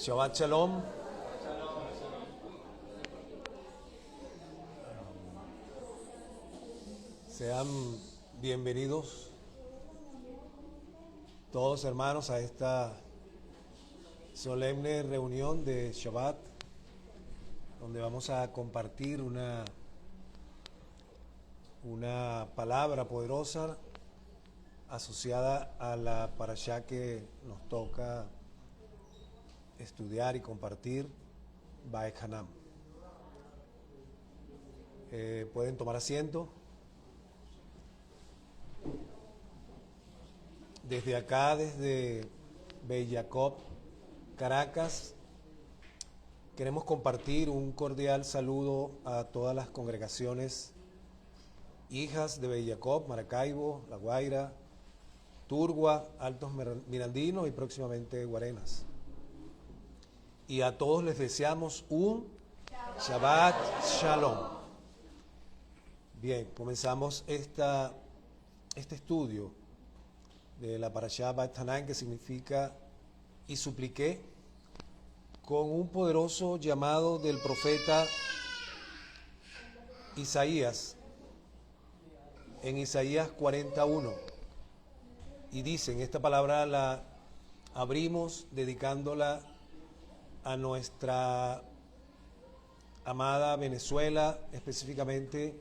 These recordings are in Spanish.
Shabbat Shalom. Sean bienvenidos todos hermanos a esta solemne reunión de Shabbat, donde vamos a compartir una palabra poderosa asociada a la parashá que nos toca estudiar y compartir, Vaechanan. Pueden tomar asiento. Desde acá, desde Bellacob, Caracas, queremos compartir un cordial saludo a todas las congregaciones hijas de Bellacob, Maracaibo, La Guaira, Turgua, Altos Mirandinos y próximamente Guarenas. Y a todos les deseamos un Shabbat Shalom. Bien, comenzamos este estudio de la parashá Vaechanan, que significa y supliqué, con un poderoso llamado del profeta Isaías, en Isaías 41. Y dicen, esta palabra la abrimos dedicándola a nuestra amada Venezuela, específicamente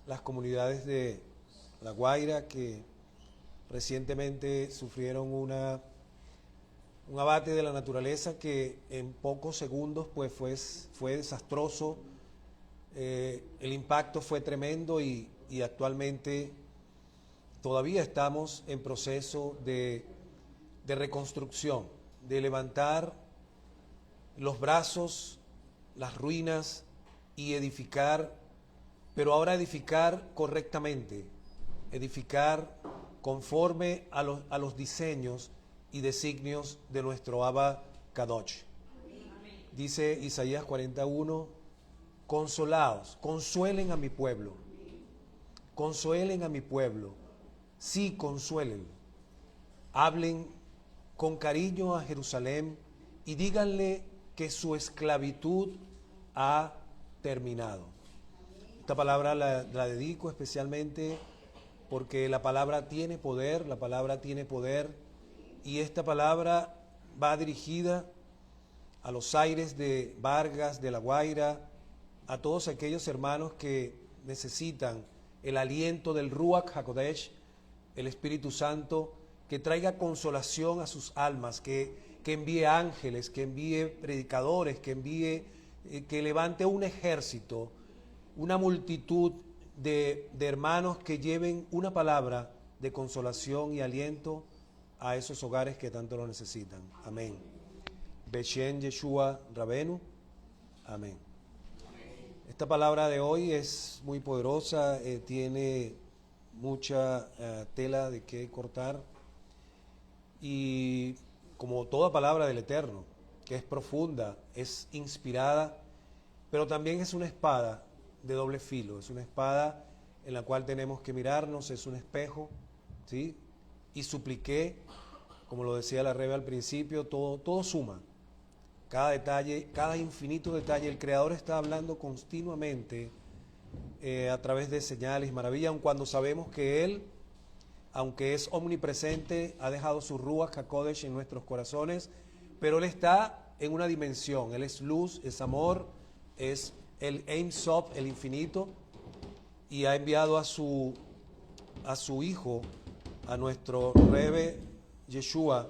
las comunidades de La Guaira, que recientemente sufrieron un abate de la naturaleza que en pocos segundos pues fue desastroso. El impacto fue tremendo y actualmente todavía estamos en proceso de reconstrucción, de levantar los brazos, las ruinas y edificar, pero ahora edificar correctamente, edificar conforme a los diseños y designios de nuestro Abba Kadosh. Dice Isaías 41, consolaos, consuelen a mi pueblo, sí, consuelen, hablen con cariño a Jerusalén y díganle que su esclavitud ha terminado. Esta palabra la dedico especialmente porque la palabra tiene poder, y esta palabra va dirigida a los aires de Vargas, de La Guaira, a todos aquellos hermanos que necesitan el aliento del Ruach HaKodesh, el Espíritu Santo, que traiga consolación a sus almas, que envíe ángeles, que envíe predicadores, que levante un ejército, una multitud de hermanos que lleven una palabra de consolación y aliento a esos hogares que tanto lo necesitan. Amén. Beshem Yeshua Rabenu. Amén. Esta palabra de hoy es muy poderosa, tiene mucha tela de qué cortar, y como toda palabra del Eterno, que es profunda, es inspirada, pero también es una espada de doble filo, es una espada en la cual tenemos que mirarnos, es un espejo, ¿sí? Y supliqué, como lo decía la Rebe al principio, todo suma, cada detalle, cada infinito detalle. El Creador está hablando continuamente a través de señales y maravillas, aun cuando sabemos que Él, aunque es omnipresente, ha dejado su Ruach HaKodesh en nuestros corazones, pero Él está en una dimensión, Él es luz, es amor, es el Ein Sof, el infinito, y ha enviado a su Hijo, a nuestro Rebe Yeshua,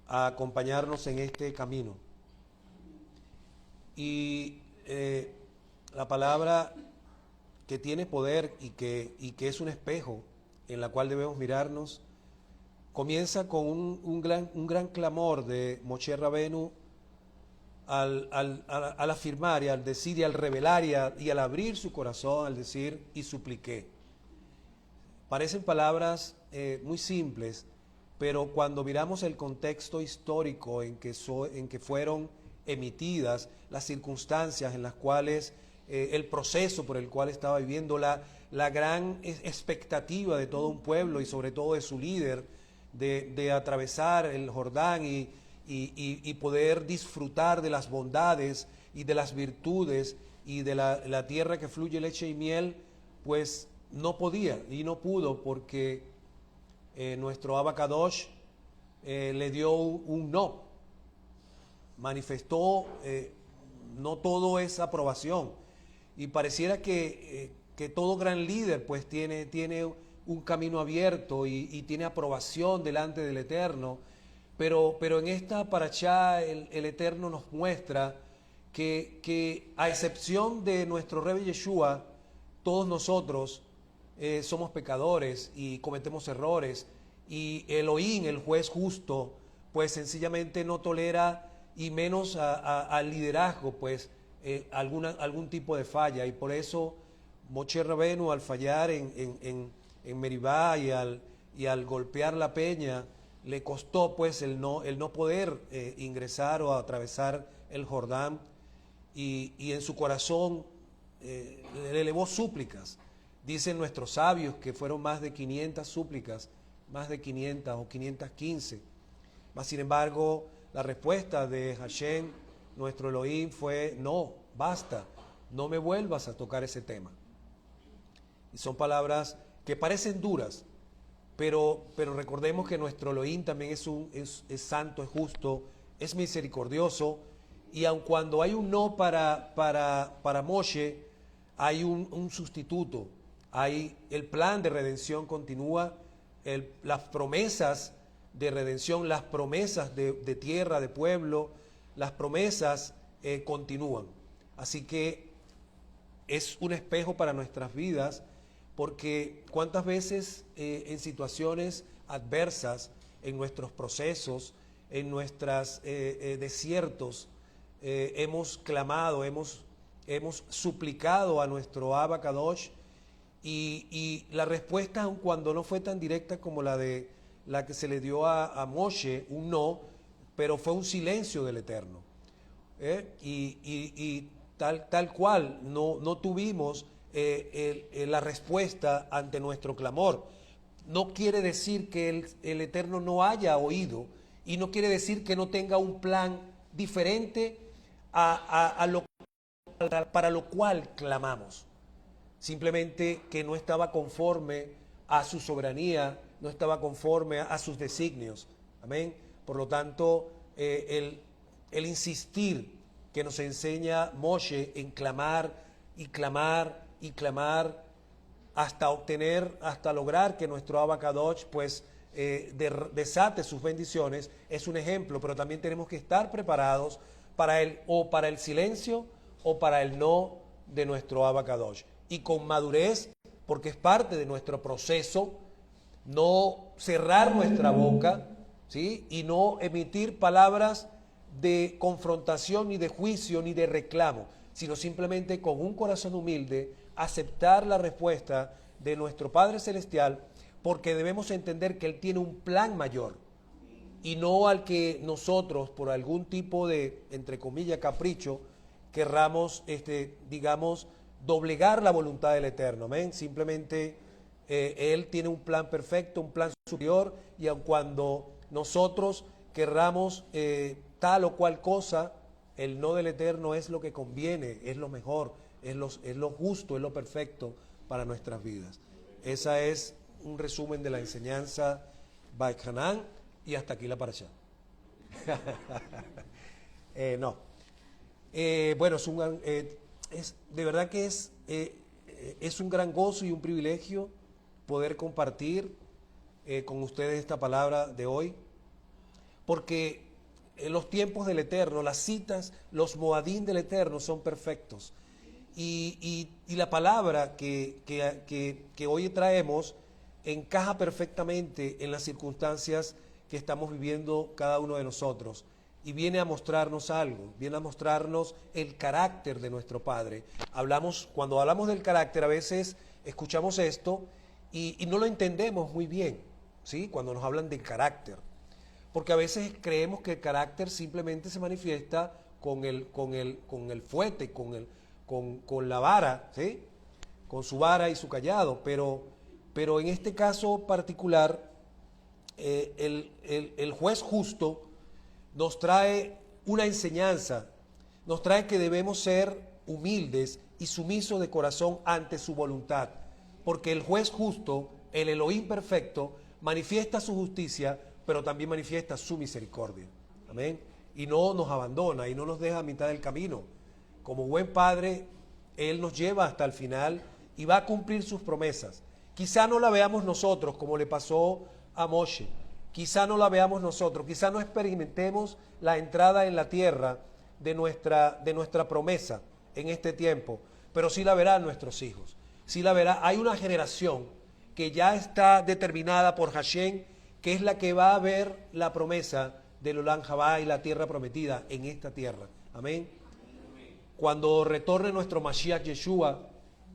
a acompañarnos en este camino. Y la palabra que tiene poder y que es un espejo en la cual debemos mirarnos, comienza con un gran clamor de Moshe Rabenu al afirmar y al decir y al revelar y al abrir su corazón, al decir y supliqué. Parecen palabras muy simples, pero cuando miramos el contexto histórico en que fueron emitidas, las circunstancias en las cuales el proceso por el cual estaba viviendo, la gran expectativa de todo un pueblo y sobre todo de su líder, de atravesar el Jordán y y poder disfrutar de las bondades y de las virtudes y de la tierra que fluye leche y miel, pues no podía y no pudo porque nuestro Abacadosh le dio un no, manifestó, no todo es aprobación. Y pareciera que todo gran líder pues tiene un camino abierto y tiene aprobación delante del Eterno, pero en esta parashá el Eterno nos muestra que a excepción de nuestro Rebbe Yeshua, todos nosotros somos pecadores y cometemos errores, y Elohim, el juez justo, pues sencillamente no tolera, y menos al liderazgo, pues algún tipo de falla. Y por eso Moshe Rabenu, al fallar en Meribá y al golpear la peña, le costó pues el no poder ingresar o atravesar el Jordán, y en su corazón le elevó súplicas. Dicen nuestros sabios que fueron más de 500 súplicas, más de 500 o 515. Mas sin embargo, la respuesta de Hashem, nuestro Elohim, fue: no, basta, no me vuelvas a tocar ese tema. Y son palabras que parecen duras, pero recordemos que nuestro Elohim también es santo, es justo, es misericordioso, y aun cuando hay un no para Moshe, hay un sustituto, hay el plan de redención continúa, las promesas de redención, las promesas de tierra, de pueblo, las promesas continúan. Así que es un espejo para nuestras vidas, porque cuántas veces en situaciones adversas, en nuestros procesos, en nuestros desiertos, hemos clamado, hemos suplicado a nuestro Abba Kadosh, y la respuesta, aun cuando no fue tan directa como la que se le dio a Moshe, un no, pero fue un silencio del Eterno. Y tal cual no tuvimos la respuesta ante nuestro clamor. No quiere decir que el Eterno no haya oído, y no quiere decir que no tenga un plan diferente para lo cual clamamos. Simplemente que no estaba conforme a su soberanía, no estaba conforme a sus designios. Amén. Por lo tanto, el insistir que nos enseña Moshe en clamar y clamar y clamar hasta obtener, hasta lograr que nuestro Abba Kadosh pues desate sus bendiciones, es un ejemplo. Pero también tenemos que estar preparados para el silencio o para el no de nuestro Abba Kadosh, y con madurez, porque es parte de nuestro proceso, no cerrar nuestra boca, ¿sí? Y no emitir palabras de confrontación, ni de juicio, ni de reclamo, sino simplemente con un corazón humilde aceptar la respuesta de nuestro Padre Celestial, porque debemos entender que Él tiene un plan mayor, y no al que nosotros, por algún tipo de, entre comillas, capricho, querramos, digamos, doblegar la voluntad del Eterno. Amén. Simplemente Él tiene un plan perfecto, un plan superior, y aun cuando nosotros querramos tal o cual cosa, el no del Eterno es lo que conviene, es lo mejor, es lo justo, es lo perfecto para nuestras vidas. Esa es un resumen de la enseñanza Beit Hanan, y hasta aquí la parashá. No. Bueno, de verdad que es un gran gozo y un privilegio poder compartir con ustedes esta palabra de hoy, porque en los tiempos del Eterno, las citas, los moadín del Eterno son perfectos, y la palabra que hoy traemos encaja perfectamente en las circunstancias que estamos viviendo cada uno de nosotros, y viene a mostrarnos algo, viene a mostrarnos el carácter de nuestro Padre. Cuando hablamos del carácter, a veces escuchamos esto y no lo entendemos muy bien, ¿sí? Cuando nos hablan del carácter, porque a veces creemos que el carácter simplemente se manifiesta con el fuete, con la vara, ¿sí? Con su vara y su cayado, pero en este caso particular, el juez justo nos trae una enseñanza, nos trae que debemos ser humildes y sumisos de corazón ante su voluntad, porque el juez justo, el Elohim perfecto, manifiesta su justicia, pero también manifiesta su misericordia. Amén. Y no nos abandona y no nos deja a mitad del camino. Como buen padre, Él nos lleva hasta el final y va a cumplir sus promesas. Quizá no la veamos nosotros como le pasó a Moshe. Quizá no la veamos nosotros. Quizá no experimentemos la entrada en la tierra de nuestra promesa en este tiempo. Pero sí la verán nuestros hijos. Sí la verá. Hay una generación que ya está determinada por Hashem, que es la que va a ver la promesa del Olam Jabá y la tierra prometida en esta tierra. Amén. Cuando retorne nuestro Mashiach Yeshua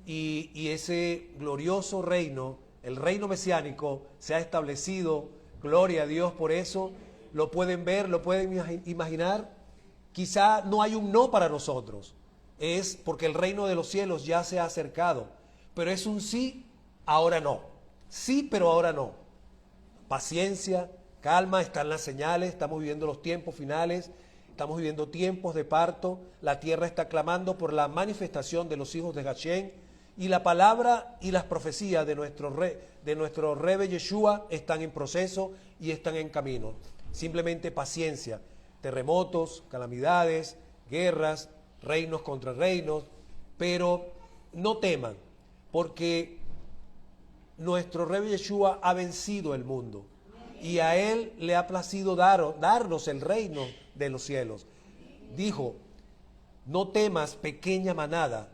y ese glorioso reino, el reino mesiánico, se ha establecido, gloria a Dios por eso, lo pueden ver, lo pueden imaginar. Quizá no hay un no para nosotros, es porque el reino de los cielos ya se ha acercado, pero es un sí, ahora no. Sí, pero ahora no. Paciencia, calma, están las señales, estamos viviendo los tiempos finales, estamos viviendo tiempos de parto, la tierra está clamando por la manifestación de los hijos de Hashem, y la palabra y las profecías de nuestro Rebe Yeshua están en proceso y están en camino. Simplemente paciencia, terremotos, calamidades, guerras, reinos contra reinos, pero no teman, porque nuestro Rebe Yeshua ha vencido el mundo y a Él le ha placido darnos el reino de los cielos. Dijo, no temas, pequeña manada,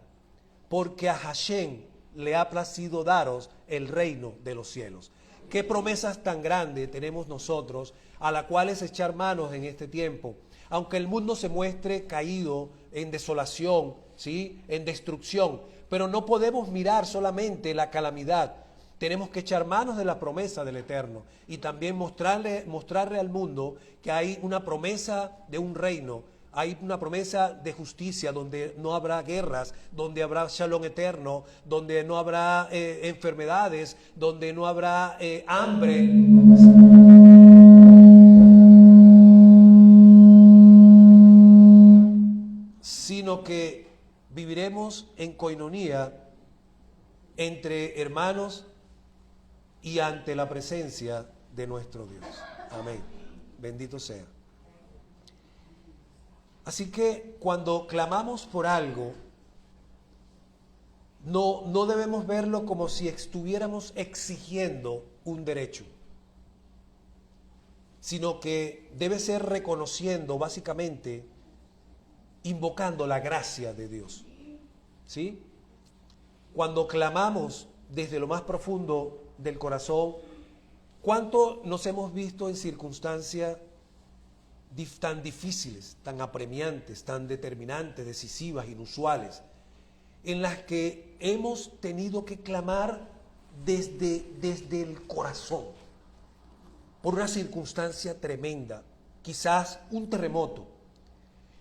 porque a Hashem le ha placido daros el reino de los cielos. Qué promesas tan grandes tenemos nosotros, a la cual es echar manos en este tiempo. Aunque el mundo se muestre caído, en desolación, ¿sí?, en destrucción, pero no podemos mirar solamente la calamidad. Tenemos que echar manos de la promesa del Eterno y también mostrarle al mundo que hay una promesa de un reino. Hay una promesa de justicia donde no habrá guerras, donde habrá shalom eterno, donde no habrá enfermedades, donde no habrá hambre. Sino que viviremos en coinonía entre hermanos y ante la presencia de nuestro Dios. Amén. Bendito sea. Así que cuando clamamos por algo, no debemos verlo como si estuviéramos exigiendo un derecho, sino que debe ser reconociendo, básicamente, invocando la gracia de Dios. ¿Sí? Cuando clamamos desde lo más profundo del corazón, ¿cuánto nos hemos visto en circunstancias tan difíciles, tan apremiantes, tan determinantes, decisivas, inusuales, en las que hemos tenido que clamar desde el corazón, por una circunstancia tremenda, quizás un terremoto,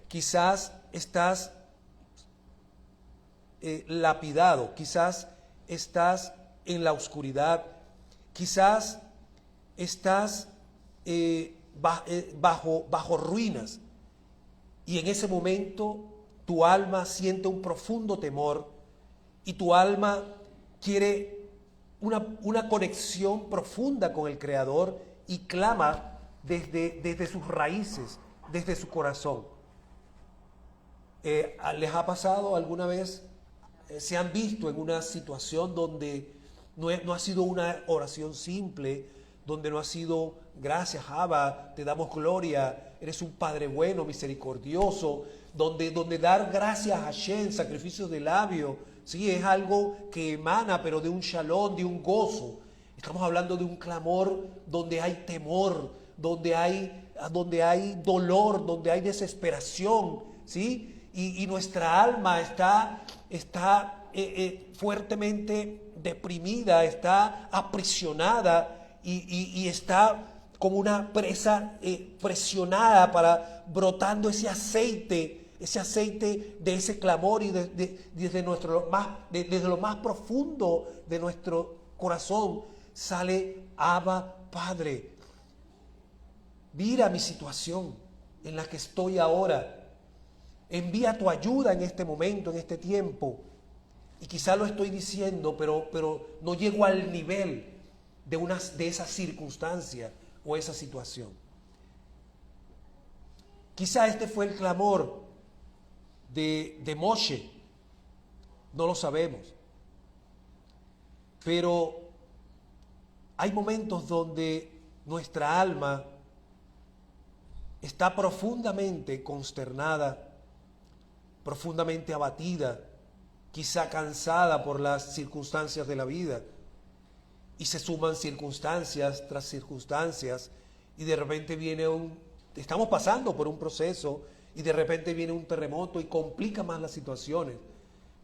quizás estás lapidado, quizás estás en la oscuridad, quizás estás bajo ruinas, y en ese momento tu alma siente un profundo temor y tu alma quiere una conexión profunda con el Creador y clama desde sus raíces, desde su corazón. ¿Les ha pasado alguna vez? ¿Se han visto en una situación donde no ha sido una oración simple, donde no ha sido gracias, Abba, te damos gloria, eres un Padre bueno, misericordioso, donde dar gracias a Hashem, sacrificios de labio, sí, es algo que emana, pero de un shalom, de un gozo? Estamos hablando de un clamor donde hay temor, donde hay dolor, donde hay desesperación, ¿sí? Y nuestra alma está fuertemente deprimida, está aprisionada y está como una presa presionada brotando ese aceite de ese clamor, y desde lo más profundo de nuestro corazón sale: Abba, Padre, mira mi situación, en la que estoy ahora. Envía tu ayuda en este momento, en este tiempo. Y quizá lo estoy diciendo, pero no llego al nivel de esa circunstancia o esa situación. Quizá este fue el clamor de Moshe, no lo sabemos. Pero hay momentos donde nuestra alma está profundamente consternada, profundamente abatida, quizá cansada por las circunstancias de la vida, y se suman circunstancias tras circunstancias, y de repente estamos pasando por un proceso, y de repente viene un terremoto y complica más las situaciones.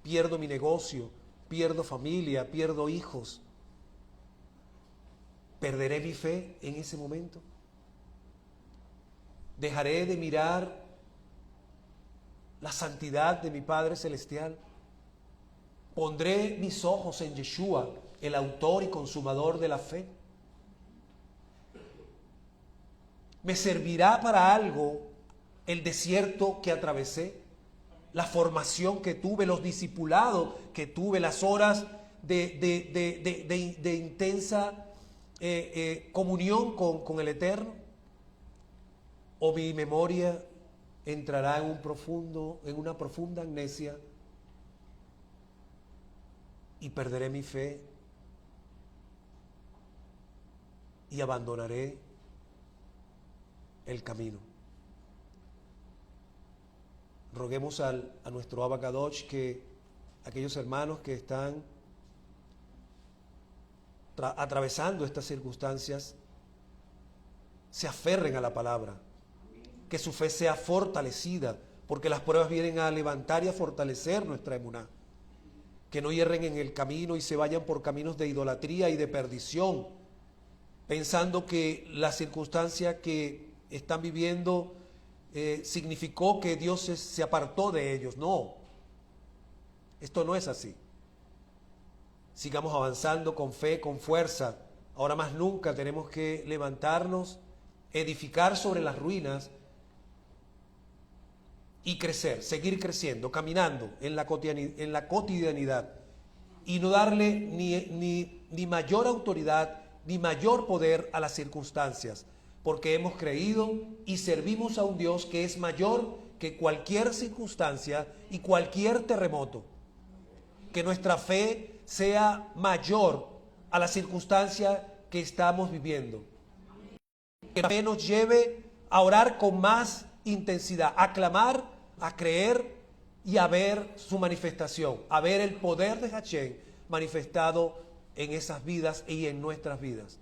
Pierdo mi negocio, pierdo familia, pierdo hijos. ¿Perderé mi fe en ese momento? ¿Dejaré de mirar la santidad de mi Padre Celestial? ¿Pondré mis ojos en Yeshua, el autor y consumador de la fe? ¿Me servirá para algo el desierto que atravesé? La formación que tuve, los discipulados que tuve, las horas de intensa comunión con el Eterno. ¿O mi memoria entrará en una profunda amnesia y perderé mi fe y abandonaré el camino? Roguemos a nuestro Abba Kadosh que aquellos hermanos que están atravesando estas circunstancias se aferren a la palabra, que su fe sea fortalecida, porque las pruebas vienen a levantar y a fortalecer nuestra emuná. Que no hierren en el camino y se vayan por caminos de idolatría y de perdición, pensando que la circunstancia que están viviendo significó que Dios se apartó de ellos. No, esto no es así. Sigamos avanzando con fe, con fuerza. Ahora más nunca tenemos que levantarnos, edificar sobre las ruinas y crecer, seguir creciendo, caminando en la cotidianidad y no darle ni mayor autoridad ni mayor poder a las circunstancias, porque hemos creído y servimos a un Dios que es mayor que cualquier circunstancia y cualquier terremoto. Que nuestra fe sea mayor a la circunstancia que estamos viviendo. Que la fe nos lleve a orar con más intensidad, a clamar, a creer y a ver su manifestación, a ver el poder de Hashem manifestado en esas vidas y en nuestras vidas.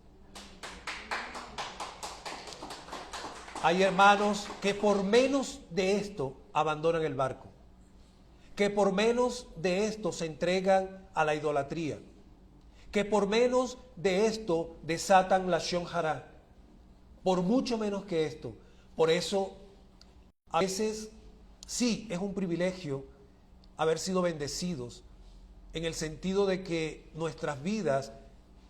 Hay hermanos que por menos de esto abandonan el barco, que por menos de esto se entregan a la idolatría, que por menos de esto desatan la Shon Hara, por mucho menos que esto. Por eso, a veces sí es un privilegio haber sido bendecidos, en el sentido de que nuestras vidas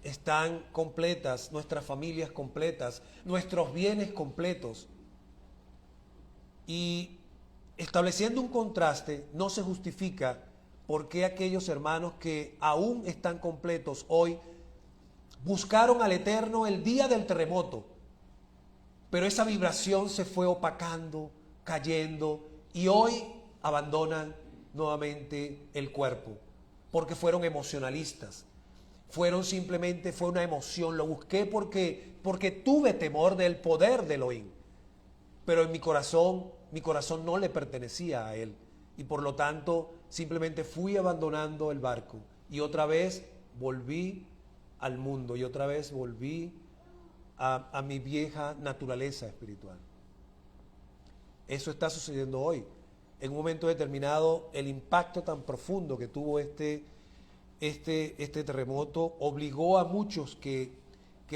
están completas, nuestras familias completas, nuestros bienes completos. Y estableciendo un contraste, no se justifica por qué aquellos hermanos que aún están completos hoy buscaron al Eterno el día del terremoto, pero esa vibración se fue opacando, cayendo, y hoy abandonan nuevamente el cuerpo, porque fueron emocionalistas. Fue una emoción, lo busqué porque tuve temor del poder de Elohim, pero en mi corazón no le pertenecía a él, y por lo tanto simplemente fui abandonando el barco, y otra vez volví al mundo, y otra vez volví a mi vieja naturaleza espiritual. Eso está sucediendo hoy. En un momento determinado, el impacto tan profundo que tuvo este terremoto obligó a muchos que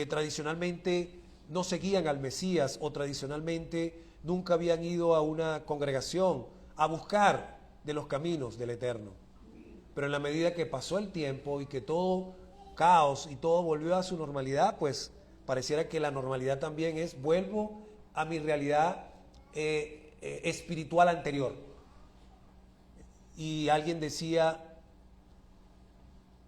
tradicionalmente no seguían al Mesías o tradicionalmente nunca habían ido a una congregación a buscar de los caminos del Eterno. Pero en la medida que pasó el tiempo y que todo caos y todo volvió a su normalidad, pues pareciera que la normalidad también es vuelvo a mi realidad espiritual anterior. Y alguien decía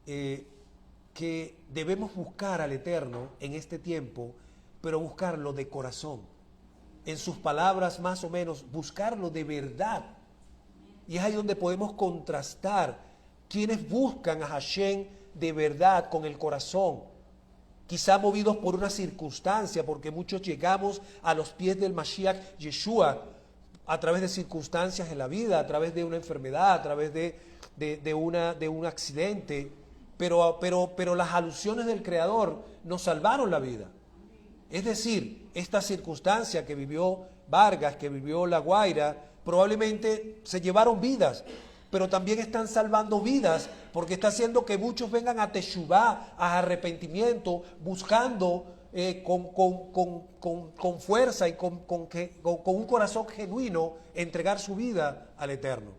que debemos buscar al Eterno en este tiempo, pero buscarlo de corazón. En sus palabras, más o menos, buscarlo de verdad. Y es ahí donde podemos contrastar quienes buscan a Hashem de verdad con el corazón. Quizá movidos por una circunstancia, porque muchos llegamos a los pies del Mashiach Yeshua a través de circunstancias en la vida, a través de una enfermedad, a través de un accidente, pero las alusiones del Creador nos salvaron la vida. Es decir, esta circunstancia que vivió Vargas, que vivió La Guaira, probablemente se llevaron vidas, pero también están salvando vidas, porque está haciendo que muchos vengan a Teshuvá, a arrepentimiento, buscando con fuerza y con un corazón genuino entregar su vida al Eterno.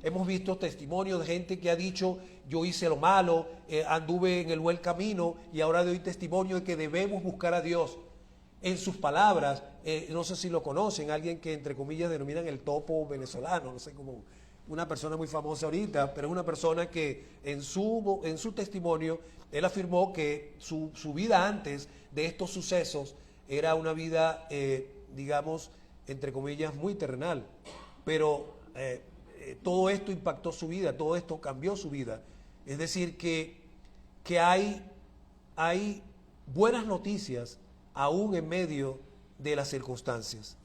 Hemos visto testimonios de gente que ha dicho: yo hice lo malo, anduve en el buen camino y ahora doy testimonio de que debemos buscar a Dios. En sus palabras, no sé si lo conocen, alguien que entre comillas denominan el topo venezolano, no sé cómo, una persona muy famosa ahorita, pero es una persona que en su testimonio, él afirmó que su vida antes de estos sucesos era una vida, digamos, entre comillas, muy terrenal, pero todo esto impactó su vida, todo esto cambió su vida. Es decir, que hay buenas noticias aún en medio de las circunstancias.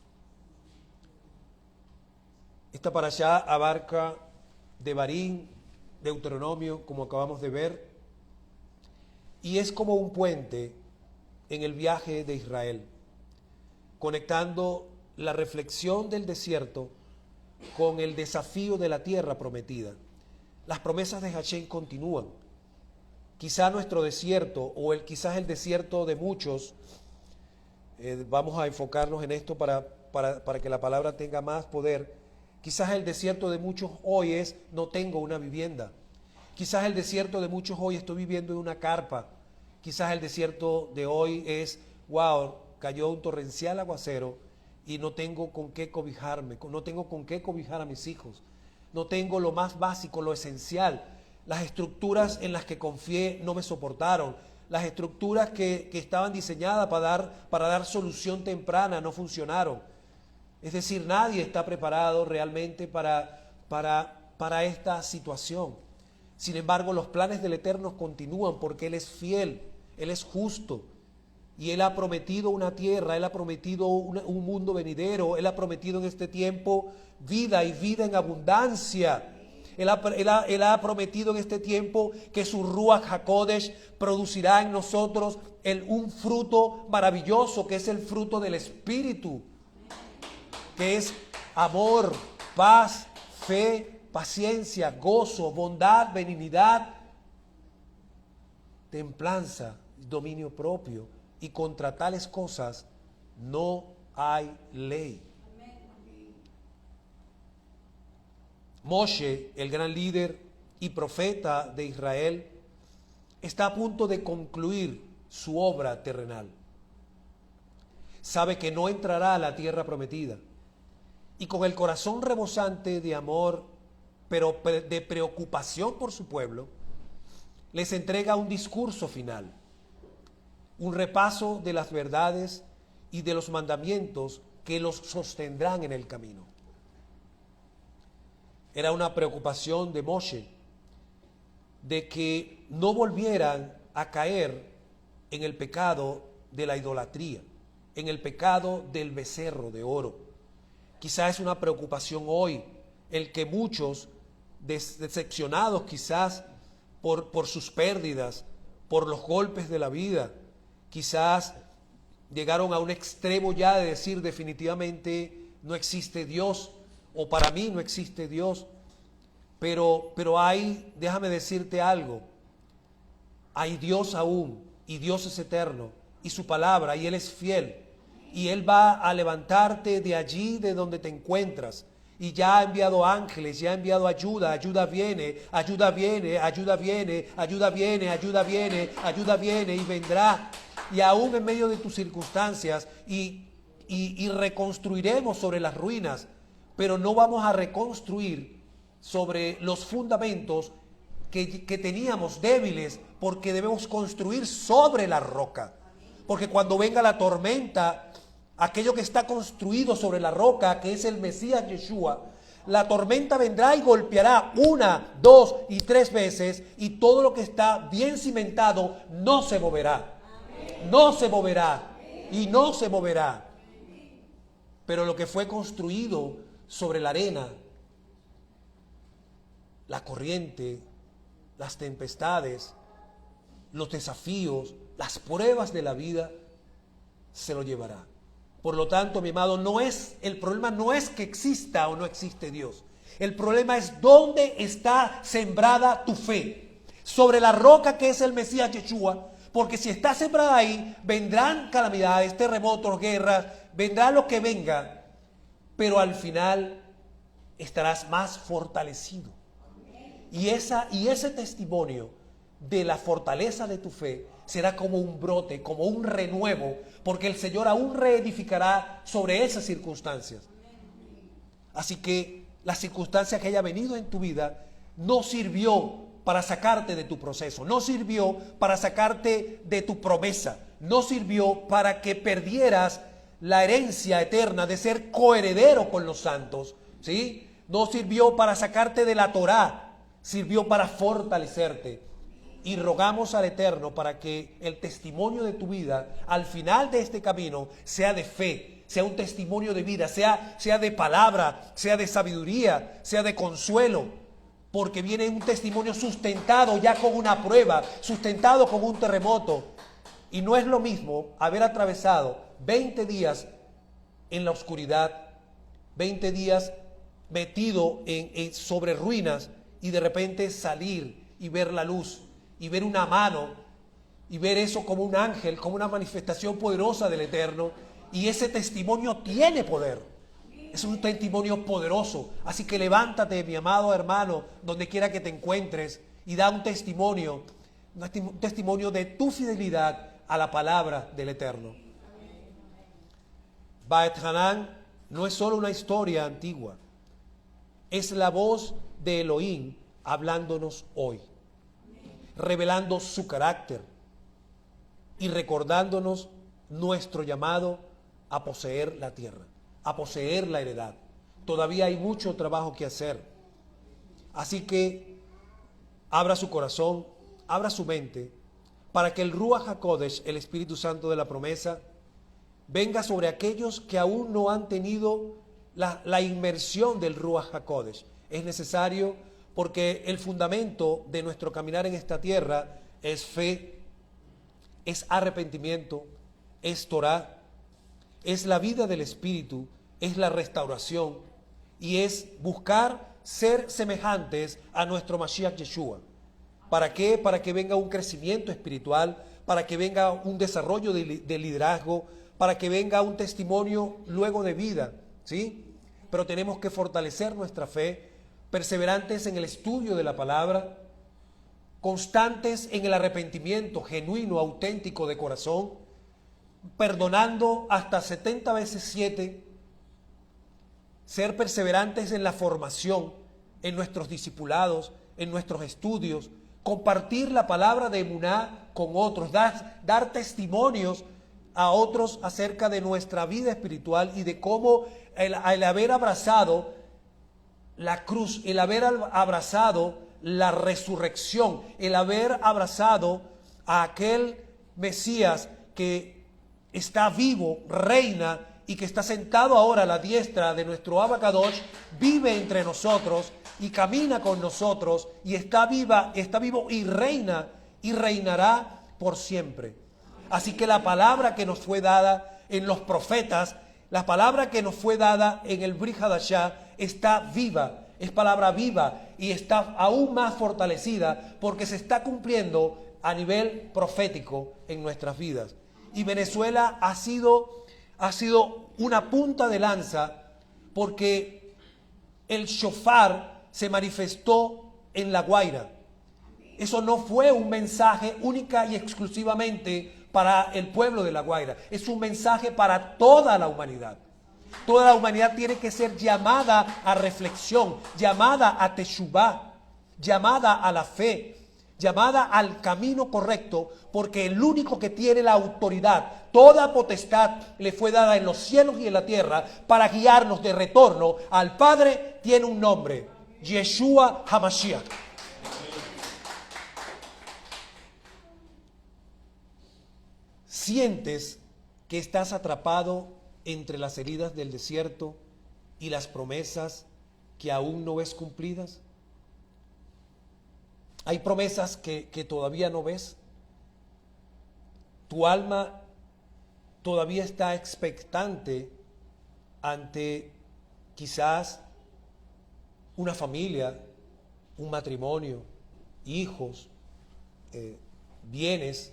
Esta parashá abarca Devarim, Deuteronomio, como acabamos de ver, y es como un puente en el viaje de Israel, conectando la reflexión del desierto con el desafío de la tierra prometida. Las promesas de Hashem continúan. Quizá nuestro desierto, o quizás el desierto de muchos, vamos a enfocarnos en esto para que la palabra tenga más poder. Quizás el desierto de muchos hoy es: no tengo una vivienda. Quizás el desierto de muchos hoy: estoy viviendo en una carpa. Quizás el desierto de hoy es: wow, cayó un torrencial aguacero y no tengo con qué cobijarme, no tengo con qué cobijar a mis hijos, no tengo lo más básico, lo esencial. Las estructuras en las que confié no me soportaron. Las estructuras que estaban diseñadas para dar solución temprana no funcionaron. Es decir, nadie está preparado realmente para esta situación. Sin embargo, los planes del Eterno continúan, porque Él es fiel, Él es justo. Y Él ha prometido una tierra, Él ha prometido un mundo venidero, Él ha prometido en este tiempo vida y vida en abundancia. Él ha prometido en este tiempo que su Ruach HaKodesh producirá en nosotros un fruto maravilloso, que es el fruto del Espíritu, que es amor, paz, fe, paciencia, gozo, bondad, benignidad, templanza, dominio propio. Y contra tales cosas no hay ley. Moshe, el gran líder y profeta de Israel, está a punto de concluir su obra terrenal. Sabe que no entrará a la tierra prometida. Y con el corazón rebosante de amor, pero de preocupación por su pueblo, les entrega un discurso final, un repaso de las verdades y de los mandamientos que los sostendrán en el camino. Era una preocupación de Moshe de que no volvieran a caer en el pecado de la idolatría, en el pecado del becerro de oro. Quizás es una preocupación hoy el que muchos, decepcionados quizás por sus pérdidas, por los golpes de la vida, quizás llegaron a un extremo ya de decir: definitivamente no existe Dios, o para mí no existe Dios. Pero hay, déjame decirte algo, hay Dios aún, y Dios es eterno, y su palabra, y Él es fiel, y Él va a levantarte de allí de donde te encuentras, y ya ha enviado ángeles, ya ha enviado ayuda, ayuda viene, ayuda viene, ayuda viene, ayuda viene, ayuda viene, ayuda viene, y vendrá. Y aún en medio de tus circunstancias, y y reconstruiremos sobre las ruinas, pero no vamos a reconstruir sobre los fundamentos que teníamos débiles, porque debemos construir sobre la roca. Porque cuando venga la tormenta, aquello que está construido sobre la roca, que es el Mesías Yeshua, la tormenta vendrá y golpeará 1, 2 y 3 veces, y todo lo que está bien cimentado no se moverá. No se moverá y no se moverá. Pero lo que fue construido sobre la arena, la corriente, las tempestades, los desafíos, las pruebas de la vida, se lo llevará. Por lo tanto, mi amado, el problema no es que exista o no existe Dios. El problema es dónde está sembrada tu fe. Sobre la roca que es el Mesías Yeshua, porque si está sembrada ahí, vendrán calamidades, terremotos, guerras, vendrá lo que venga, pero al final estarás más fortalecido. Y ese testimonio de la fortaleza de tu fe será como un brote, como un renuevo, porque el Señor aún reedificará sobre esas circunstancias. Así que la circunstancia que haya venido en tu vida no sirvió para sacarte de tu proceso, no sirvió para sacarte de tu promesa, no sirvió para que perdieras la herencia eterna de ser coheredero con los santos, ¿sí? No sirvió para sacarte de la Torá, sirvió para fortalecerte. Y rogamos al Eterno para que el testimonio de tu vida al final de este camino sea de fe, sea un testimonio de vida, sea de palabra, sea de sabiduría, sea de consuelo, porque viene un testimonio sustentado ya con una prueba, sustentado con un terremoto. Y no es lo mismo haber atravesado 20 días en la oscuridad, 20 días metido sobre ruinas, y de repente salir y ver la luz, y ver una mano, y ver eso como un ángel, como una manifestación poderosa del Eterno. Y ese testimonio tiene poder, es un testimonio poderoso. Así que levántate, mi amado hermano, donde quiera que te encuentres, y da un testimonio de tu fidelidad a la palabra del Eterno. Baet Hanan no es solo una historia antigua, es la voz de Elohim hablándonos hoy, revelando su carácter y recordándonos nuestro llamado a poseer la tierra, a poseer la heredad. Todavía hay mucho trabajo que hacer. Así que abra su corazón, abra su mente, para que el Ruach HaKodesh, el Espíritu Santo de la promesa, venga sobre aquellos que aún no han tenido la inmersión del Ruach HaKodesh. Es necesario, porque el fundamento de nuestro caminar en esta tierra es fe, es arrepentimiento, es Torah, es la vida del Espíritu, es la restauración y es buscar ser semejantes a nuestro Mashiach Yeshua. ¿Para qué? Para que venga un crecimiento espiritual, para que venga un desarrollo de liderazgo, para que venga un testimonio luego de vida, ¿sí? Pero tenemos que fortalecer nuestra fe, perseverantes en el estudio de la palabra, constantes en el arrepentimiento genuino, auténtico de corazón, perdonando hasta 70 veces 7, ser perseverantes en la formación, en nuestros discipulados, en nuestros estudios, compartir la palabra de Emuná con otros, dar testimonios a otros acerca de nuestra vida espiritual y de cómo el haber abrazado la cruz, el haber abrazado la resurrección, el haber abrazado a aquel Mesías que está vivo, reina y que está sentado ahora a la diestra de nuestro Abba Kadosh, vive entre nosotros y camina con nosotros y está vivo y reina y reinará por siempre. Así que la palabra que nos fue dada en los profetas, la palabra que nos fue dada en el Brit Hadashah está viva, es palabra viva y está aún más fortalecida porque se está cumpliendo a nivel profético en nuestras vidas. Y Venezuela ha sido una punta de lanza porque el shofar se manifestó en La Guaira. Eso no fue un mensaje única y exclusivamente para el pueblo de La Guaira, es un mensaje para toda la humanidad. Toda la humanidad tiene que ser llamada a reflexión, llamada a teshuvá, llamada a la fe, llamada al camino correcto, porque el único que tiene la autoridad, toda potestad le fue dada en los cielos y en la tierra para guiarnos de retorno al Padre, tiene un nombre: Yeshua HaMashiach. ¿Sientes que estás atrapado entre las heridas del desierto y las promesas que aún no ves cumplidas? Hay promesas que todavía no ves. Tu alma todavía está expectante ante quizás una familia, un matrimonio, hijos, bienes,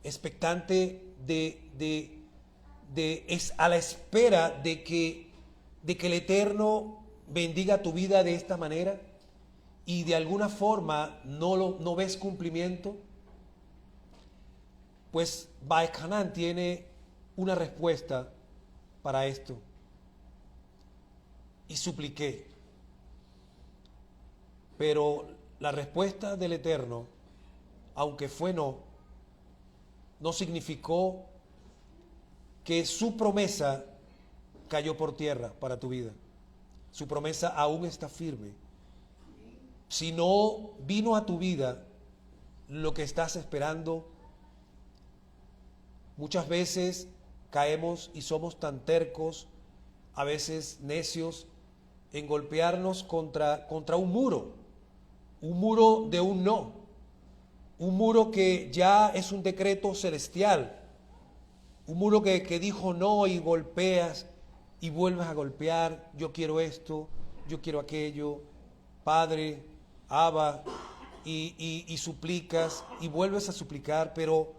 expectante es a la espera de que el Eterno bendiga tu vida de esta manera, y de alguna forma no ves cumplimiento. Pues Beit Hanan tiene una respuesta para esto. Y supliqué, pero la respuesta del Eterno, aunque fue no significó que su promesa cayó por tierra para tu vida. Su promesa aún está firme. Si no vino a tu vida lo que estás esperando, muchas veces caemos y somos tan tercos, a veces necios, en golpearnos contra un muro de un no, un muro que ya es un decreto celestial, un muro que dijo no, y golpeas y vuelves a golpear. Yo quiero esto, yo quiero aquello, Padre, Abba, y suplicas y vuelves a suplicar, pero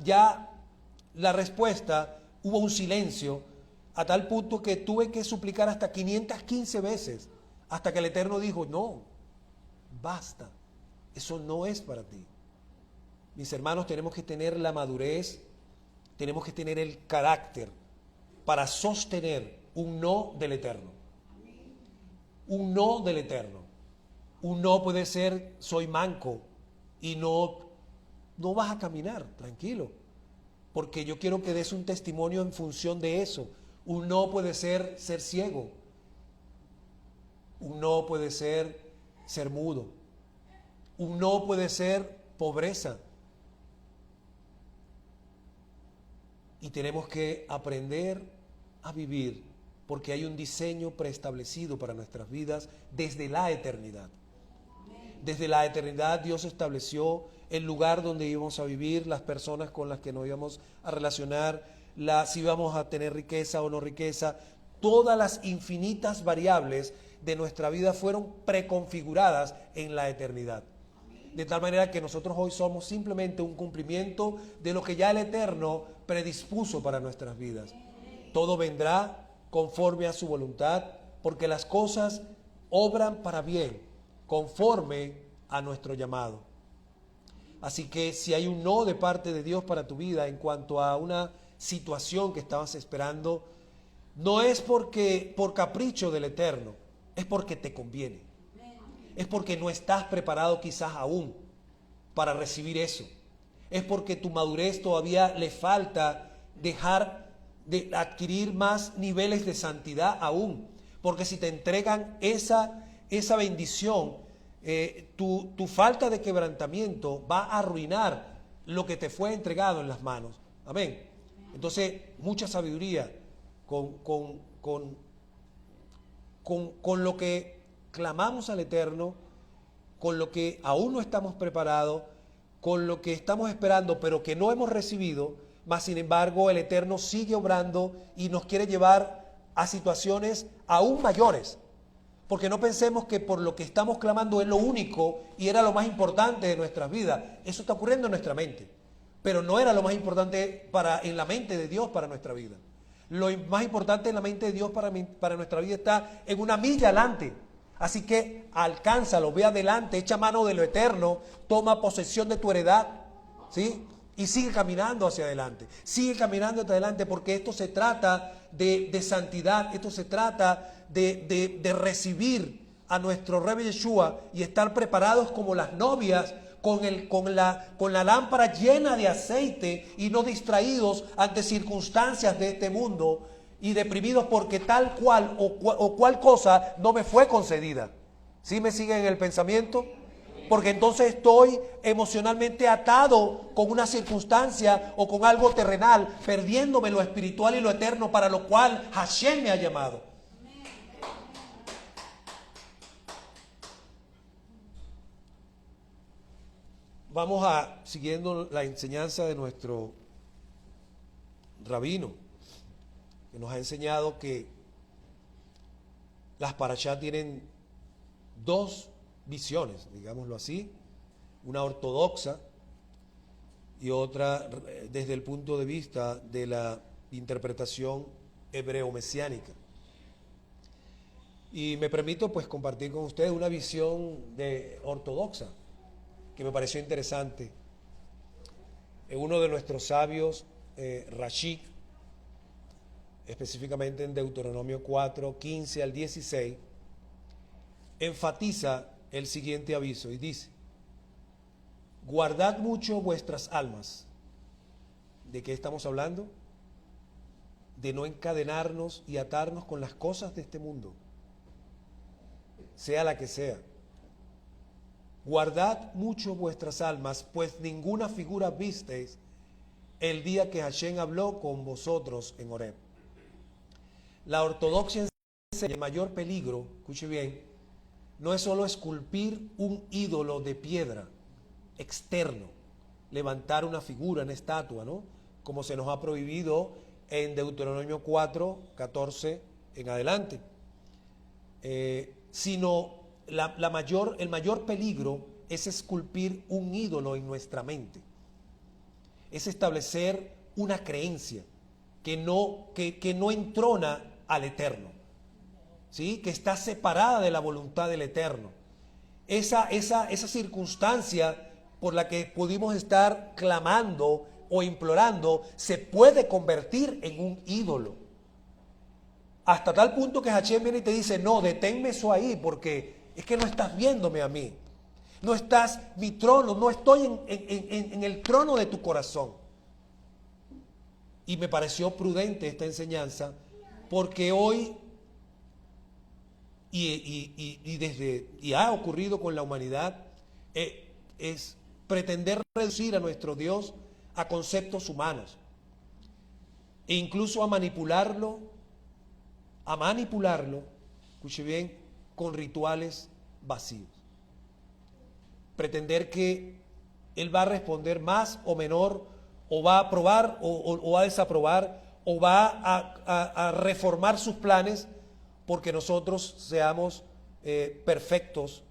ya la respuesta, hubo un silencio a tal punto que tuve que suplicar hasta 515 veces hasta que el Eterno dijo: no, basta, eso no es para ti. Mis hermanos, tenemos que tener la madurez, tenemos que tener el carácter para sostener un no del Eterno. Un no del Eterno. Un no puede ser: soy manco y no vas a caminar, tranquilo, porque yo quiero que des un testimonio en función de eso. Un no puede ser ciego. Un no puede ser mudo. Un no puede ser pobreza. Y tenemos que aprender a vivir, porque hay un diseño preestablecido para nuestras vidas desde la eternidad. Desde la eternidad Dios estableció el lugar donde íbamos a vivir, las personas con las que nos íbamos a relacionar, si íbamos a tener riqueza o no riqueza. Todas las infinitas variables de nuestra vida fueron preconfiguradas en la eternidad. De tal manera que nosotros hoy somos simplemente un cumplimiento de lo que ya el Eterno predispuso para nuestras vidas. Todo vendrá conforme a su voluntad, porque las cosas obran para bien, conforme a nuestro llamado. Así que si hay un no de parte de Dios para tu vida en cuanto a una situación que estabas esperando, no es por capricho del Eterno, es porque te conviene. Es porque no estás preparado quizás aún para recibir eso. Es porque tu madurez todavía le falta dejar de adquirir más niveles de santidad aún. Porque si te entregan esa bendición, tu falta de quebrantamiento va a arruinar lo que te fue entregado en las manos. Amén. Entonces, mucha sabiduría con lo que clamamos al Eterno, con lo que aún no estamos preparados, con lo que estamos esperando pero que no hemos recibido, mas sin embargo el Eterno sigue obrando y nos quiere llevar a situaciones aún mayores, porque no pensemos que por lo que estamos clamando es lo único y era lo más importante de nuestras vidas. Eso está ocurriendo en nuestra mente, pero no era lo más importante en la mente de Dios para nuestra vida. Lo más importante en la mente de Dios para nuestra vida está en una milla adelante. Así que alcánzalo, ve adelante, echa mano de lo eterno, toma posesión de tu heredad, ¿sí? Y sigue caminando hacia adelante, sigue caminando hacia adelante, porque esto se trata de santidad, esto se trata de recibir a nuestro Rey Yeshua y estar preparados como las novias con la lámpara llena de aceite y no distraídos ante circunstancias de este mundo y deprimidos porque tal cual o cual cosa no me fue concedida. ¿Sí me siguen en el pensamiento? Porque entonces estoy emocionalmente atado con una circunstancia o con algo terrenal, perdiéndome lo espiritual y lo eterno para lo cual Hashem me ha llamado. Vamos siguiendo la enseñanza de nuestro rabino, que nos ha enseñado que las parashá tienen dos visiones, digámoslo así, una ortodoxa y otra desde el punto de vista de la interpretación hebreo-mesiánica. Y me permito pues compartir con ustedes una visión ortodoxa que me pareció interesante. Uno de nuestros sabios, Rashi, específicamente en Deuteronomio 4, 15 al 16, enfatiza el siguiente aviso y dice: guardad mucho vuestras almas. ¿De qué estamos hablando? De no encadenarnos y atarnos con las cosas de este mundo, sea la que sea. Guardad mucho vuestras almas, pues ninguna figura visteis el día que Hashem habló con vosotros en Horeb. La ortodoxia enseña el mayor peligro, escuche bien, no es solo esculpir un ídolo de piedra externo, levantar una figura, una estatua, ¿no? Como se nos ha prohibido en Deuteronomio 4, 14 en adelante. Sino el mayor peligro es esculpir un ídolo en nuestra mente. Es establecer una creencia que no entrona al Eterno, ¿sí? Que está separada de la voluntad del Eterno. Esa circunstancia por la que pudimos estar clamando o implorando se puede convertir en un ídolo. Hasta tal punto que Hashem viene y te dice: no, deténme eso ahí, porque es que no estás viéndome a mí. No estás mi trono, no estoy en el trono de tu corazón. Y me pareció prudente esta enseñanza, porque hoy y ha ocurrido con la humanidad, es pretender reducir a nuestro Dios a conceptos humanos e incluso a manipularlo, escuche bien, con rituales vacíos. Pretender que Él va a responder más o menor, o va a aprobar o va a desaprobar, o va a reformar sus planes porque nosotros seamos perfectos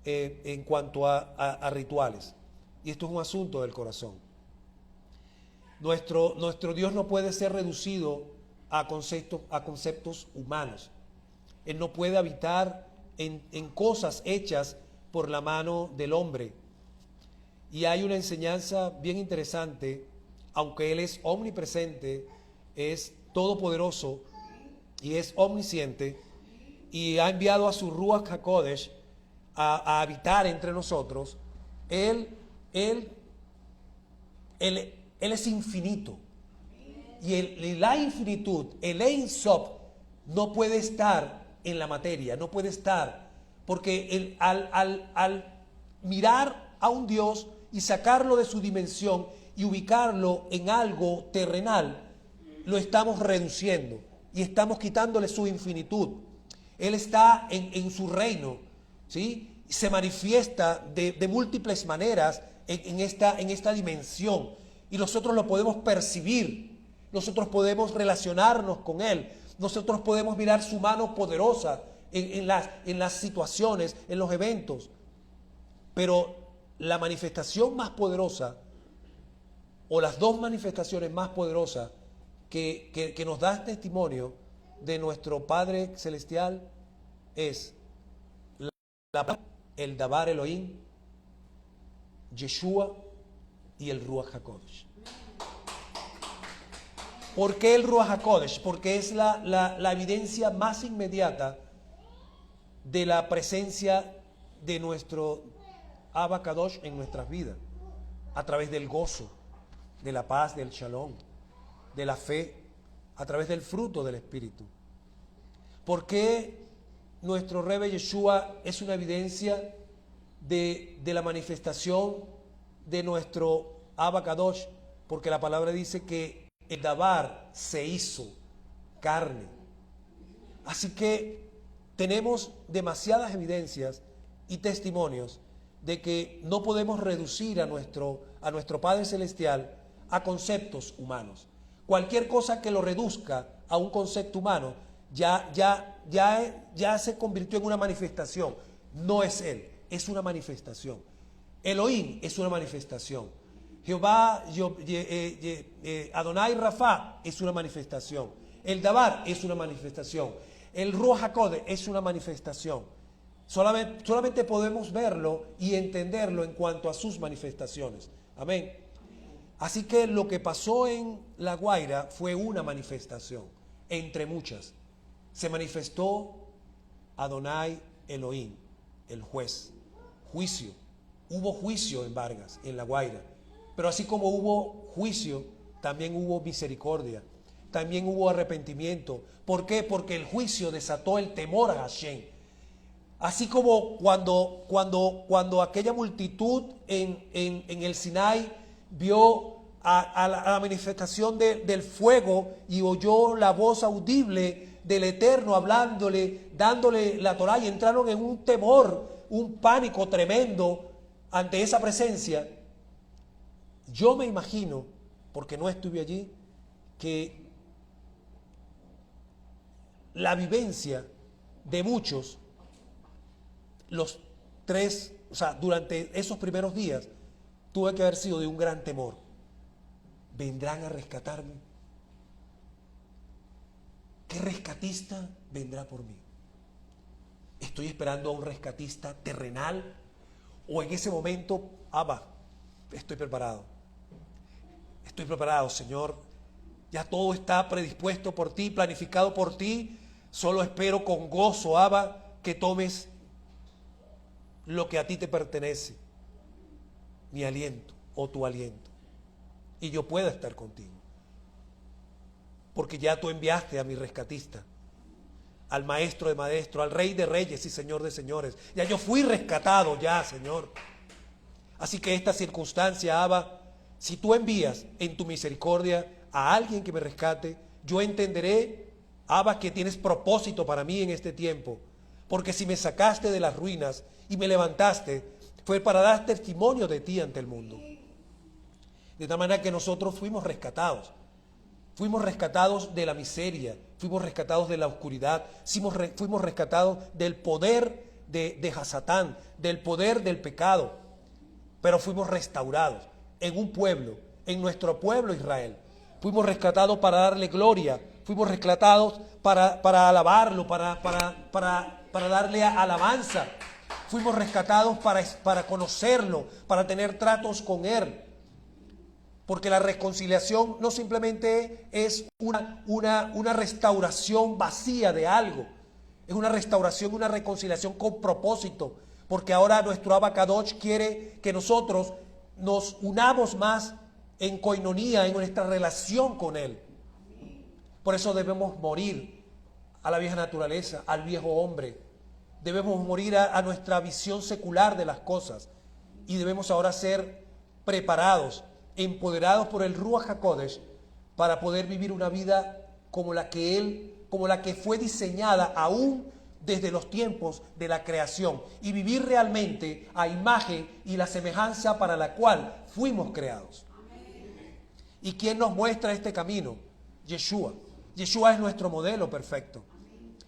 en cuanto a rituales. Y esto es un asunto del corazón. Nuestro Dios no puede ser reducido a conceptos humanos. Él no puede habitar en cosas hechas por la mano del hombre. Y hay una enseñanza bien interesante, aunque Él es omnipresente, es todopoderoso y es omnisciente, y ha enviado a su Ruach HaKodesh a habitar entre nosotros. Él es infinito. Y la infinitud, el Ein Sof, no puede estar en la materia, no puede estar, porque al mirar a un Dios y sacarlo de su dimensión y ubicarlo en algo terrenal, lo estamos reduciendo y estamos quitándole su infinitud. Él está en su reino, ¿sí? Se manifiesta de múltiples maneras en esta dimensión, y nosotros lo podemos percibir, nosotros podemos relacionarnos con Él, nosotros podemos mirar su mano poderosa en las situaciones, en los eventos. Pero la manifestación más poderosa, o las dos manifestaciones más poderosas que nos da testimonio de nuestro Padre Celestial, es el Dabar Elohim, Yeshua y el Ruach HaKodesh. ¿Por qué el Ruach HaKodesh? Porque es la evidencia más inmediata de la presencia de nuestro Abba Kadosh en nuestras vidas, a través del gozo, de la paz, del shalom, de la fe, a través del fruto del Espíritu. ¿Por qué nuestro Rebbe Yeshua es una evidencia de la manifestación de nuestro Abba Kadosh? Porque la palabra dice que el Dabar se hizo carne. Así que tenemos demasiadas evidencias y testimonios de que no podemos reducir a nuestro Padre Celestial a conceptos humanos. Cualquier cosa que lo reduzca a un concepto humano ya se convirtió en una manifestación. No es Él, es una manifestación. Elohim es una manifestación. Jehová, Adonai Rafa es una manifestación. El Dabar es una manifestación. El Ruach HaKodesh es una manifestación. Solamente podemos verlo y entenderlo en cuanto a sus manifestaciones. Amén. Así que lo que pasó en La Guaira fue una manifestación, entre muchas. Se manifestó Adonai Elohim, el juez. Juicio. Hubo juicio en Vargas, en La Guaira. Pero así como hubo juicio, también hubo misericordia. También hubo arrepentimiento. ¿Por qué? Porque el juicio desató el temor a Hashem. Así como cuando aquella multitud en el Sinai vio a la manifestación del fuego y oyó la voz audible del Eterno hablándole, dándole la Torá, y entraron en un temor, un pánico tremendo ante esa presencia. Yo me imagino, porque no estuve allí, que la vivencia de muchos, durante esos primeros días, tuve que haber sido de un gran temor. ¿Vendrán a rescatarme? ¿Qué rescatista vendrá por mí? ¿Estoy esperando a un rescatista terrenal? ¿O en ese momento, Abba, estoy preparado? Estoy preparado, Señor. Ya todo está predispuesto por ti, planificado por ti. Solo espero con gozo, Abba, que tomes lo que a ti te pertenece, mi aliento o tu aliento, y yo pueda estar contigo. Porque ya tú enviaste a mi rescatista, al maestro de maestros, al rey de reyes y señor de señores. Ya yo fui rescatado ya, Señor. Así que esta circunstancia, Abba, si tú envías en tu misericordia a alguien que me rescate, yo entenderé, Abba, que tienes propósito para mí en este tiempo. Porque si me sacaste de las ruinas y me levantaste, fue para dar testimonio de ti ante el mundo. De tal manera que nosotros fuimos rescatados. Fuimos rescatados de la miseria, fuimos rescatados de la oscuridad, fuimos rescatados del poder de Hasatán, del poder del pecado. Pero fuimos restaurados en un pueblo, en nuestro pueblo Israel. Fuimos rescatados para darle gloria, fuimos rescatados para alabarlo, para darle alabanza. Fuimos rescatados para conocerlo, para tener tratos con Él. Porque la reconciliación no simplemente es una restauración vacía de algo. Es una restauración, una reconciliación con propósito. Porque ahora nuestro Abba Kadosh quiere que nosotros nos unamos más en coinonía, en nuestra relación con Él. Por eso debemos morir a la vieja naturaleza, al viejo hombre. Debemos morir a nuestra visión secular de las cosas. Y debemos ahora ser preparados, empoderados por el Ruach HaKodesh, para poder vivir una vida como la que fue diseñada aún desde los tiempos de la creación, y vivir realmente a imagen y la semejanza para la cual fuimos creados. ¿Y quién nos muestra este camino? Yeshua. Yeshua es nuestro modelo perfecto.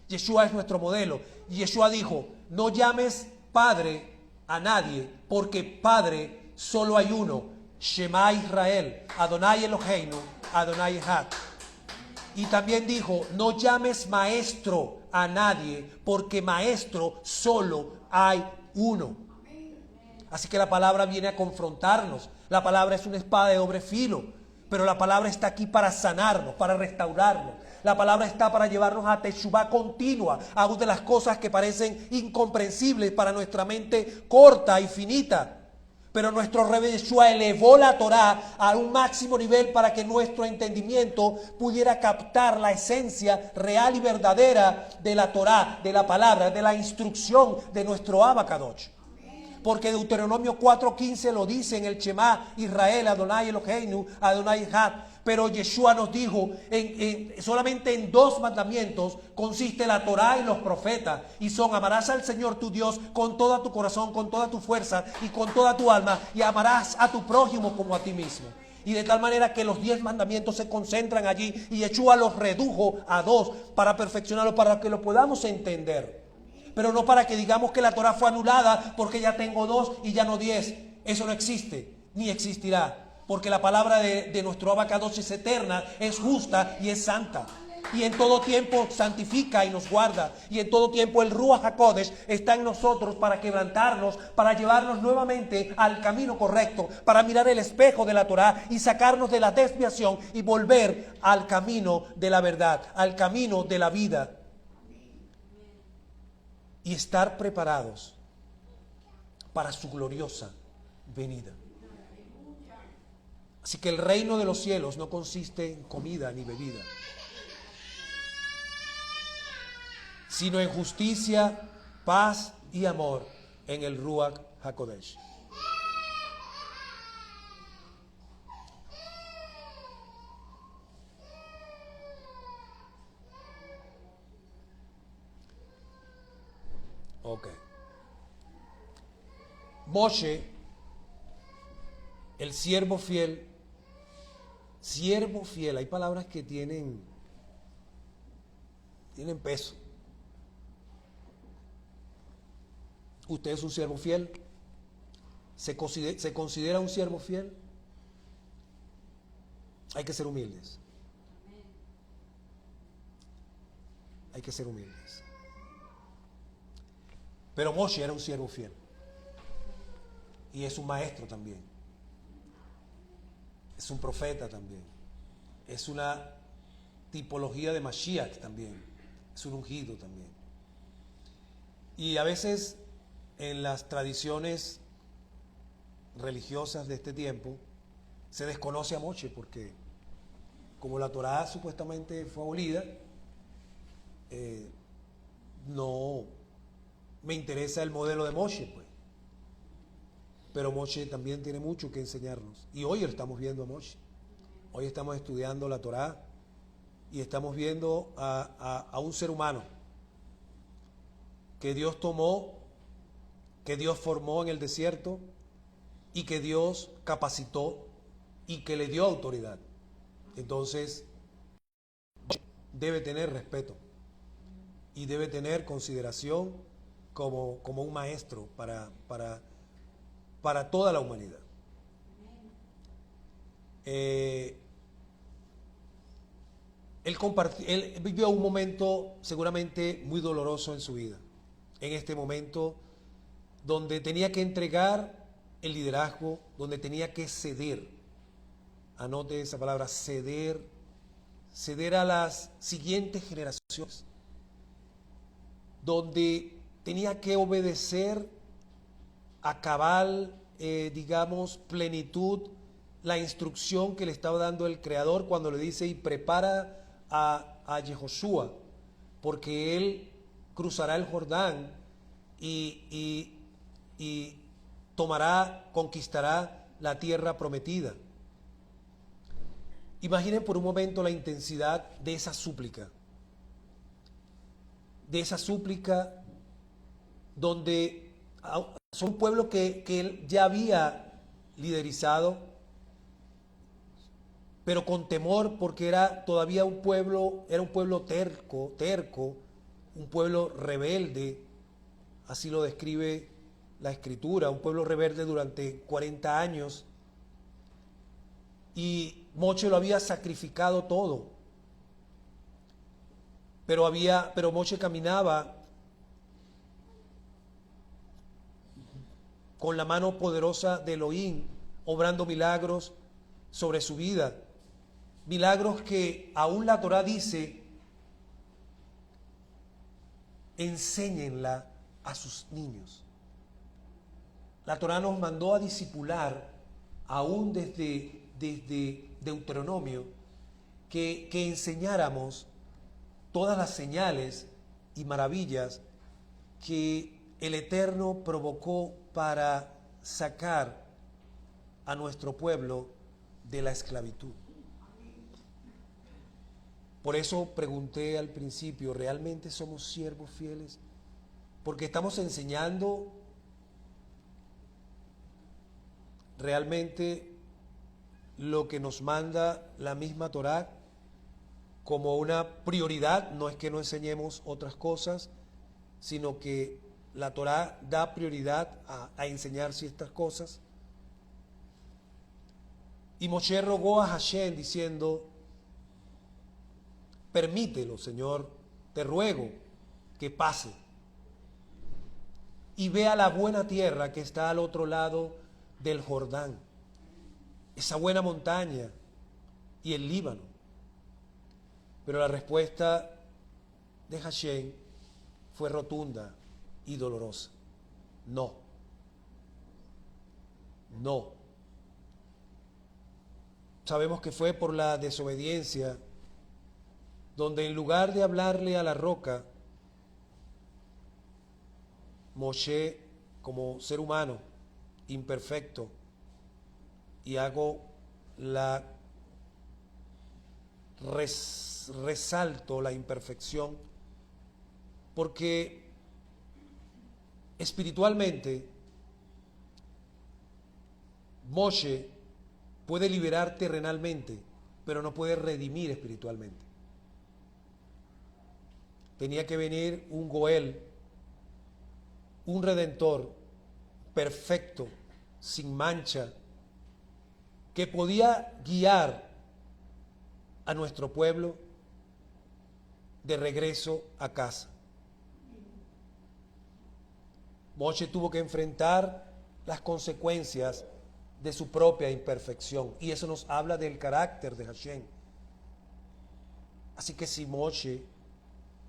Yeshua es nuestro modelo. Y Yeshua dijo: no llames Padre a nadie, porque Padre solo hay uno. Shema Israel, Adonai Eloheinu, Adonai Echad. Y también dijo, no llames maestro a nadie, porque maestro solo hay uno. Así que la palabra viene a confrontarnos. La palabra es una espada de doble filo, pero la palabra está aquí para sanarnos, para restaurarnos. La palabra está para llevarnos a Teshuvá continua, aún de las cosas que parecen incomprensibles para nuestra mente corta y finita. Pero nuestro Rebbe Yeshua elevó la Torá a un máximo nivel para que nuestro entendimiento pudiera captar la esencia real y verdadera de la Torá, de la palabra, de la instrucción de nuestro Abba Kadosh. Porque Deuteronomio 4:15 lo dice en el Shema, Israel, Adonai Eloheinu, Adonai Echad. Pero Yeshua nos dijo, solamente en 2 mandamientos consiste la Torá y los profetas. Y son, amarás al Señor tu Dios con todo tu corazón, con toda tu fuerza y con toda tu alma. Y amarás a tu prójimo como a ti mismo. Y de tal manera que los 10 mandamientos se concentran allí. Y Yeshua los redujo a 2 para perfeccionarlos, para que lo podamos entender. Pero no para que digamos que la Torá fue anulada porque ya tengo 2 y ya no 10. Eso no existe, ni existirá. Porque la palabra de nuestro Abba Kadosh es eterna, es justa y es santa. Y en todo tiempo santifica y nos guarda. Y en todo tiempo el Ruach HaKodesh está en nosotros para quebrantarnos, para llevarnos nuevamente al camino correcto, para mirar el espejo de la Torá y sacarnos de la desviación y volver al camino de la verdad, al camino de la vida. Y estar preparados para su gloriosa venida. Así que el reino de los cielos no consiste en comida ni bebida, sino en justicia, paz y amor en el Ruach HaKodesh. Ok. Moshe, el siervo fiel, hay palabras que tienen peso. ¿Usted es un siervo fiel? ¿Se considera un siervo fiel? Hay que ser humildes. Hay que ser humildes. Pero Moshe era un siervo fiel. Y es un maestro también. Es un profeta también. Es una tipología de Mashiach también. Es un ungido también. Y a veces en las tradiciones religiosas de este tiempo se desconoce a Moshe porque como la Torá supuestamente fue abolida, no me interesa el modelo de Moshe, pues. Pero Moshe también tiene mucho que enseñarnos. Y hoy estamos viendo a Moshe. Hoy estamos estudiando la Torá y estamos viendo a un ser humano que Dios tomó, que Dios formó en el desierto y que Dios capacitó y que le dio autoridad. Entonces, debe tener respeto y debe tener consideración como un maestro para toda la humanidad. Él vivió un momento seguramente muy doloroso en su vida, en este momento donde tenía que entregar el liderazgo, donde tenía que ceder, anote esa palabra, ceder a las siguientes generaciones, donde tenía que obedecer a cabal, digamos, plenitud, la instrucción que le estaba dando el Creador cuando le dice y prepara a Yehoshua, porque él cruzará el Jordán y conquistará la tierra prometida. Imaginen por un momento la intensidad de esa súplica, donde son un pueblo que él ya había liderizado, pero con temor porque era todavía un pueblo terco, un pueblo rebelde, así lo describe la Escritura, un pueblo rebelde durante 40 años. Y Moshe lo había sacrificado todo pero Moshe caminaba con la mano poderosa de Elohim, obrando milagros sobre su vida. Milagros que aún la Torá dice, enséñenla a sus niños. La Torá nos mandó a discipular, aún desde Deuteronomio, que enseñáramos todas las señales y maravillas que el Eterno provocó para sacar a nuestro pueblo de la esclavitud. Por eso pregunté al principio, ¿realmente somos siervos fieles? Porque estamos enseñando realmente lo que nos manda la misma Torá como una prioridad. No es que no enseñemos otras cosas, sino que la Torá da prioridad a enseñar ciertas cosas. Y Moshe rogó a Hashem diciendo, permítelo, Señor, te ruego que pase y vea la buena tierra que está al otro lado del Jordán, esa buena montaña y el Líbano. Pero la respuesta de Hashem fue rotunda y dolorosa. No. No. Sabemos que fue por la desobediencia, donde en lugar de hablarle a la roca, Moshe, como ser humano imperfecto, y hago la resalto la imperfección, porque espiritualmente Moshe puede liberar terrenalmente, pero no puede redimir espiritualmente. Tenía que venir un Goel, un Redentor perfecto, sin mancha, que podía guiar a nuestro pueblo de regreso a casa. Moshe tuvo que enfrentar las consecuencias de su propia imperfección, y eso nos habla del carácter de Hashem. Así que si Moshe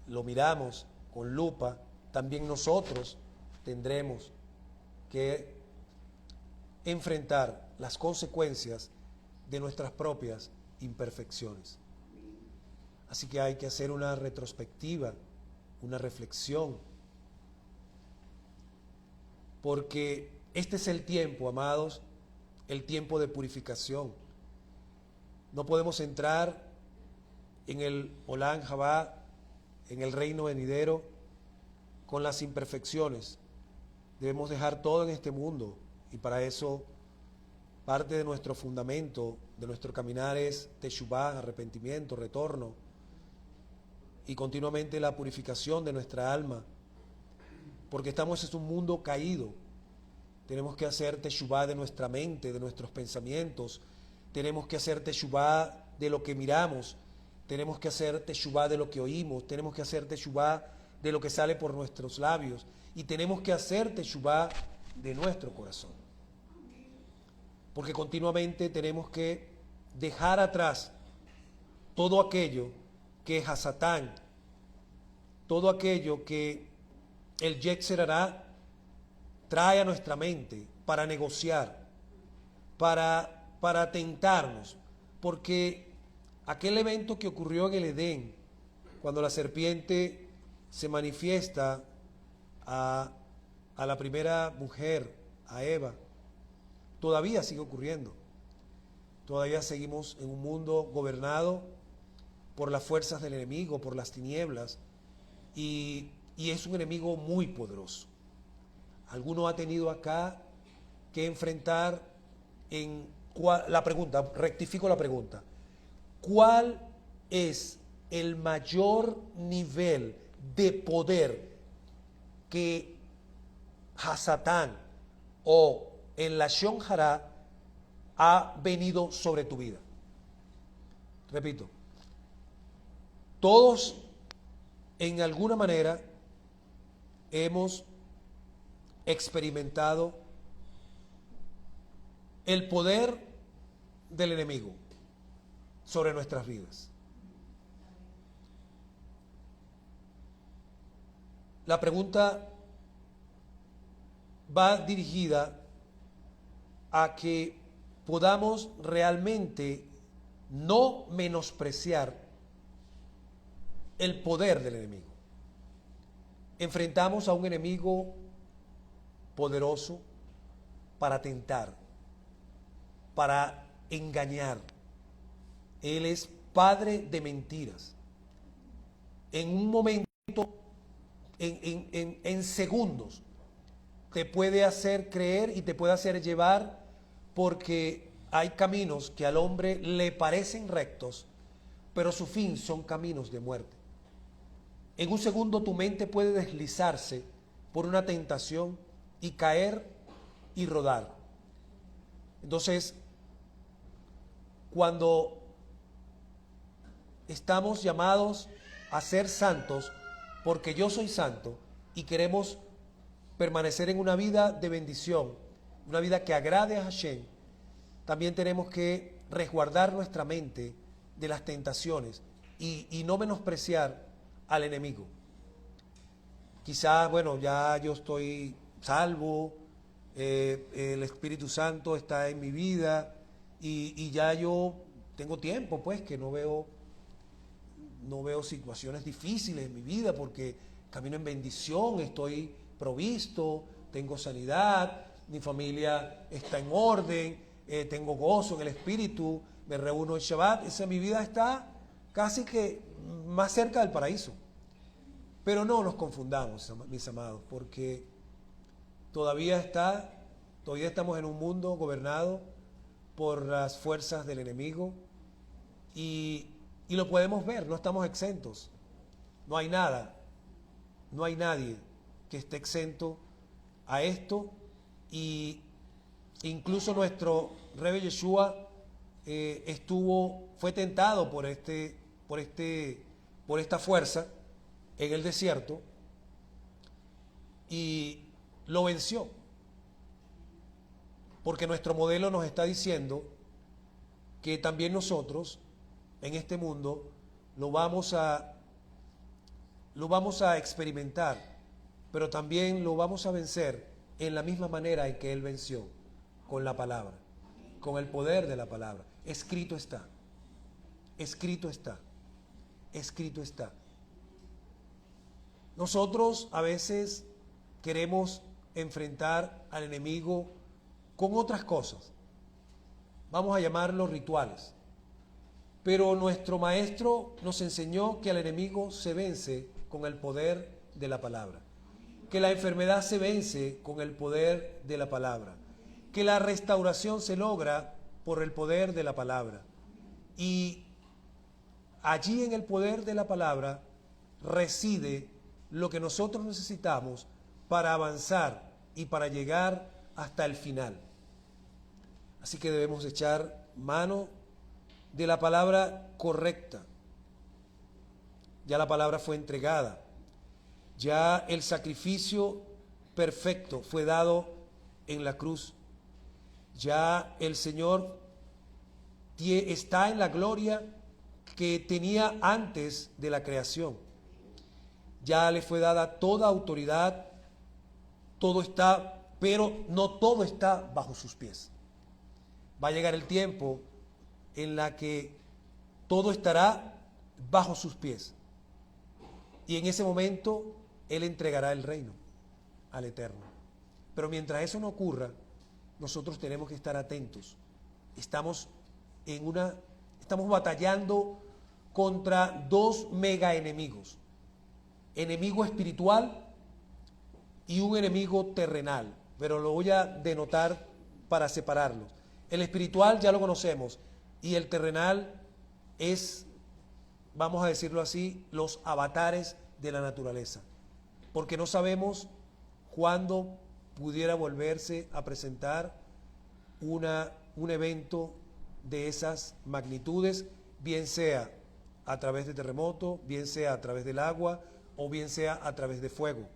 lo miramos con lupa, también nosotros tendremos que enfrentar las consecuencias de nuestras propias imperfecciones. Así que hay que hacer una retrospectiva, una reflexión, porque este es el tiempo, amados, el tiempo de purificación. No podemos entrar en el Olán Jabá, en el reino venidero, con las imperfecciones. Debemos dejar todo en este mundo, y para eso parte de nuestro fundamento, de nuestro caminar, es teshuvá, arrepentimiento, retorno, y continuamente la purificación de nuestra alma, porque estamos en un mundo caído. Tenemos que hacer teshuvá de nuestra mente, de nuestros pensamientos, tenemos que hacer teshuvá de lo que miramos, tenemos que hacer teshuvá de lo que oímos, tenemos que hacer teshuvá de lo que sale por nuestros labios, y tenemos que hacer teshuvá de nuestro corazón. Porque continuamente tenemos que dejar atrás todo aquello que es Hasatán, todo aquello que el Yetzer Hará trae a nuestra mente para negociar, para tentarnos, porque aquel evento que ocurrió en el Edén, cuando la serpiente se manifiesta a la primera mujer, a Eva, todavía sigue ocurriendo. Todavía seguimos en un mundo gobernado por las fuerzas del enemigo, por las tinieblas, y es un enemigo muy poderoso. Alguno ha tenido acá que enfrentar la pregunta, rectifico la pregunta, ¿cuál es el mayor nivel de poder que Hasatán o el Lashon Hará ha venido sobre tu vida? Repito, todos en alguna manera hemos experimentado el poder del enemigo sobre nuestras vidas. La pregunta va dirigida a que podamos realmente no menospreciar el poder del enemigo. Enfrentamos a un enemigo poderoso para tentar, para engañar. Él es padre de mentiras. En un momento, en segundos, te puede hacer creer y te puede hacer llevar, porque hay caminos que al hombre le parecen rectos, pero su fin son caminos de muerte. En un segundo tu mente puede deslizarse por una tentación y caer y rodar. Entonces, cuando estamos llamados a ser santos, porque yo soy santo, y queremos permanecer en una vida de bendición, una vida que agrade a Hashem, también tenemos que resguardar nuestra mente de las tentaciones y no menospreciar al enemigo. Quizás, bueno, ya yo estoy salvo, el Espíritu Santo está en mi vida y ya yo tengo tiempo, pues, que no veo situaciones difíciles en mi vida porque camino en bendición, estoy provisto, tengo sanidad, mi familia está en orden, tengo gozo en el Espíritu, me reúno en Shabbat. Mi vida está casi que más cerca del paraíso. Pero no nos confundamos, mis amados, porque todavía estamos en un mundo gobernado por las fuerzas del enemigo y lo podemos ver, no estamos exentos. No hay nada, no hay nadie que esté exento a esto, y incluso nuestro Rebbe Yeshua fue tentado por esta fuerza en el desierto y lo venció, porque nuestro modelo nos está diciendo que también nosotros en este mundo lo vamos a experimentar, pero también lo vamos a vencer en la misma manera en que Él venció, con la palabra, con el poder de la palabra. Escrito está, escrito está, escrito está. Nosotros a veces queremos enfrentar al enemigo con otras cosas, vamos a llamarlos rituales, pero nuestro maestro nos enseñó que al enemigo se vence con el poder de la palabra, que la enfermedad se vence con el poder de la palabra, que la restauración se logra por el poder de la palabra. Y allí en el poder de la palabra reside lo que nosotros necesitamos para avanzar y para llegar hasta el final. Así que debemos echar mano de la palabra correcta. Ya la palabra fue entregada. Ya el sacrificio perfecto fue dado en la cruz. Ya el Señor está en la gloria que tenía antes de la creación. Ya le fue dada toda autoridad, todo está, pero no todo está bajo sus pies. Va a llegar el tiempo en la que todo estará bajo sus pies. Y en ese momento Él entregará el reino al Eterno. Pero mientras eso no ocurra, nosotros tenemos que estar atentos. Estamos batallando contra dos mega enemigos. Enemigo espiritual y un enemigo terrenal. Pero lo voy a denotar para separarlos. El espiritual ya lo conocemos y el terrenal es, vamos a decirlo así, los avatares de la naturaleza. Porque no sabemos cuándo pudiera volverse a presentar un evento de esas magnitudes, bien sea a través de terremoto, bien sea a través del agua o bien sea a través de fuego.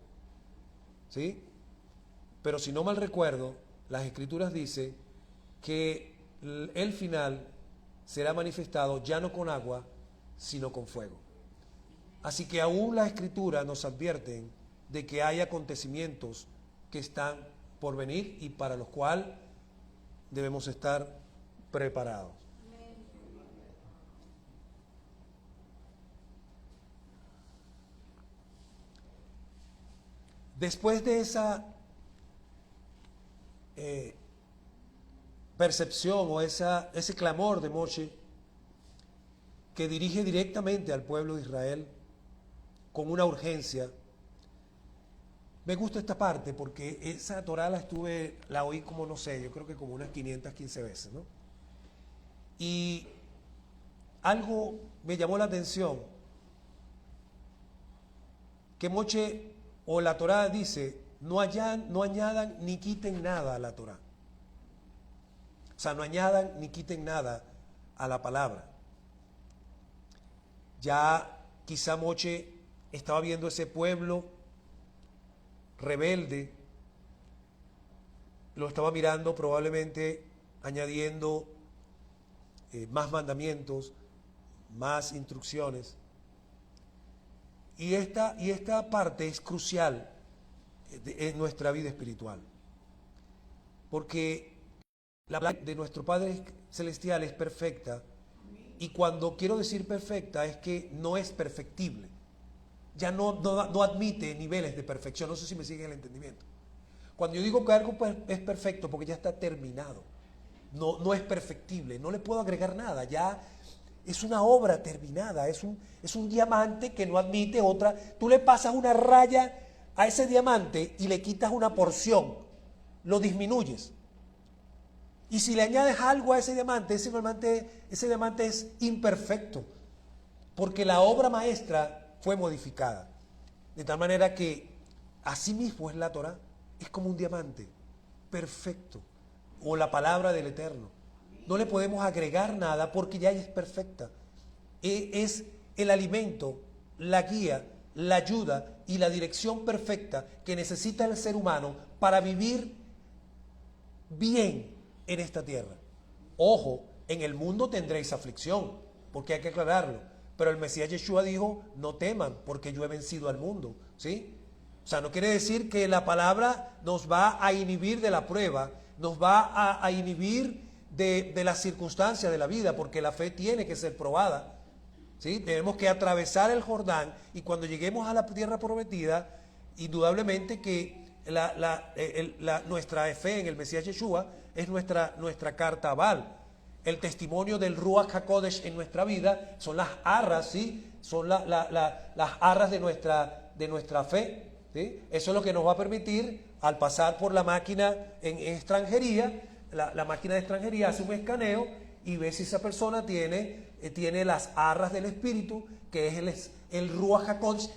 ¿Sí? Pero si no mal recuerdo, las Escrituras dicen que el final será manifestado ya no con agua, sino con fuego. Así que aún las Escrituras nos advierten de que hay acontecimientos que están por venir y para los cuales debemos estar preparados. Después de esa percepción o ese clamor de Moshe, que dirige directamente al pueblo de Israel con una urgencia, me gusta esta parte porque esa Torah la oí como, no sé, yo creo que como unas 515 veces, ¿no? Y algo me llamó la atención, que Moshe o la Torah dice, no añadan ni quiten nada a la Torah. O sea, no añadan ni quiten nada a la palabra. Ya quizá Moshe estaba viendo ese pueblo rebelde, lo estaba mirando probablemente añadiendo más mandamientos, más instrucciones. Y esta parte es crucial en nuestra vida espiritual, porque la palabra de nuestro Padre Celestial es perfecta, y cuando quiero decir perfecta es que no es perfectible, ya no admite niveles de perfección. No sé si me siguen el entendimiento. Cuando yo digo que algo es perfecto, porque ya está terminado, no es perfectible, no le puedo agregar nada, ya es una obra terminada, es un diamante que no admite otra. Tú le pasas una raya a ese diamante y le quitas una porción, lo disminuyes. Y si le añades algo a ese diamante es imperfecto, porque la obra maestra fue modificada. De tal manera que así mismo es la Torah, es como un diamante perfecto, o la palabra del Eterno. No le podemos agregar nada porque ya es perfecta. Es el alimento, la guía, la ayuda y la dirección perfecta que necesita el ser humano para vivir bien en esta tierra. Ojo, en el mundo tendréis aflicción, porque hay que aclararlo. Pero el Mesías Yeshua dijo, no teman, porque yo he vencido al mundo. ¿Sí? O sea, no quiere decir que la palabra nos va a inhibir de la prueba, nos va a inhibir de las circunstancias de la vida, porque la fe tiene que ser probada. ¿Sí? Tenemos que atravesar el Jordán, y cuando lleguemos a la tierra prometida, indudablemente que nuestra fe en el Mesías Yeshua es nuestra carta aval. El testimonio del Ruach HaKodesh en nuestra vida son las arras, ¿sí? Son las arras de nuestra fe, ¿sí? Eso es lo que nos va a permitir, al pasar por la máquina en extranjería, la máquina de extranjería hace un escaneo y ve si esa persona tiene las arras del Espíritu, que es el Ruach HaKodesh,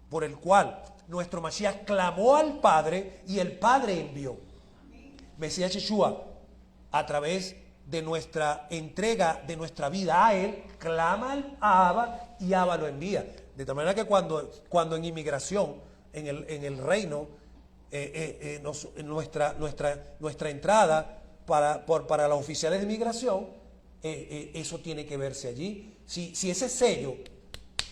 por el cual nuestro Mashiach clamó al Padre y el Padre envió. Mesías Yeshua, a través de nuestra entrega de nuestra vida a Él, clama a Abba y Abba lo envía. De tal manera que cuando en inmigración, en el reino, nuestra entrada para los oficiales de inmigración, eso tiene que verse allí. Si ese sello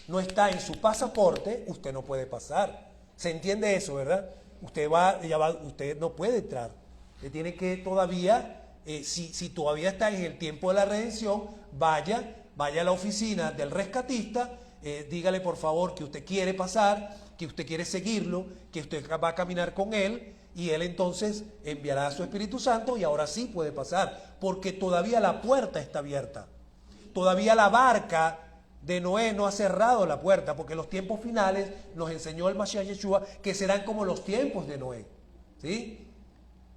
no está en su pasaporte, usted no puede pasar. ¿Se entiende eso, verdad? Usted no puede entrar. Usted tiene que todavía, si todavía está en el tiempo de la redención, vaya a la oficina del rescatista, dígale por favor que usted quiere pasar, que usted quiere seguirlo, que usted va a caminar con él, y él entonces enviará a su Espíritu Santo y ahora sí puede pasar, porque todavía la puerta está abierta. Todavía la barca de Noé no ha cerrado la puerta, porque los tiempos finales nos enseñó el Mashiach Yeshua que serán como los tiempos de Noé, ¿sí?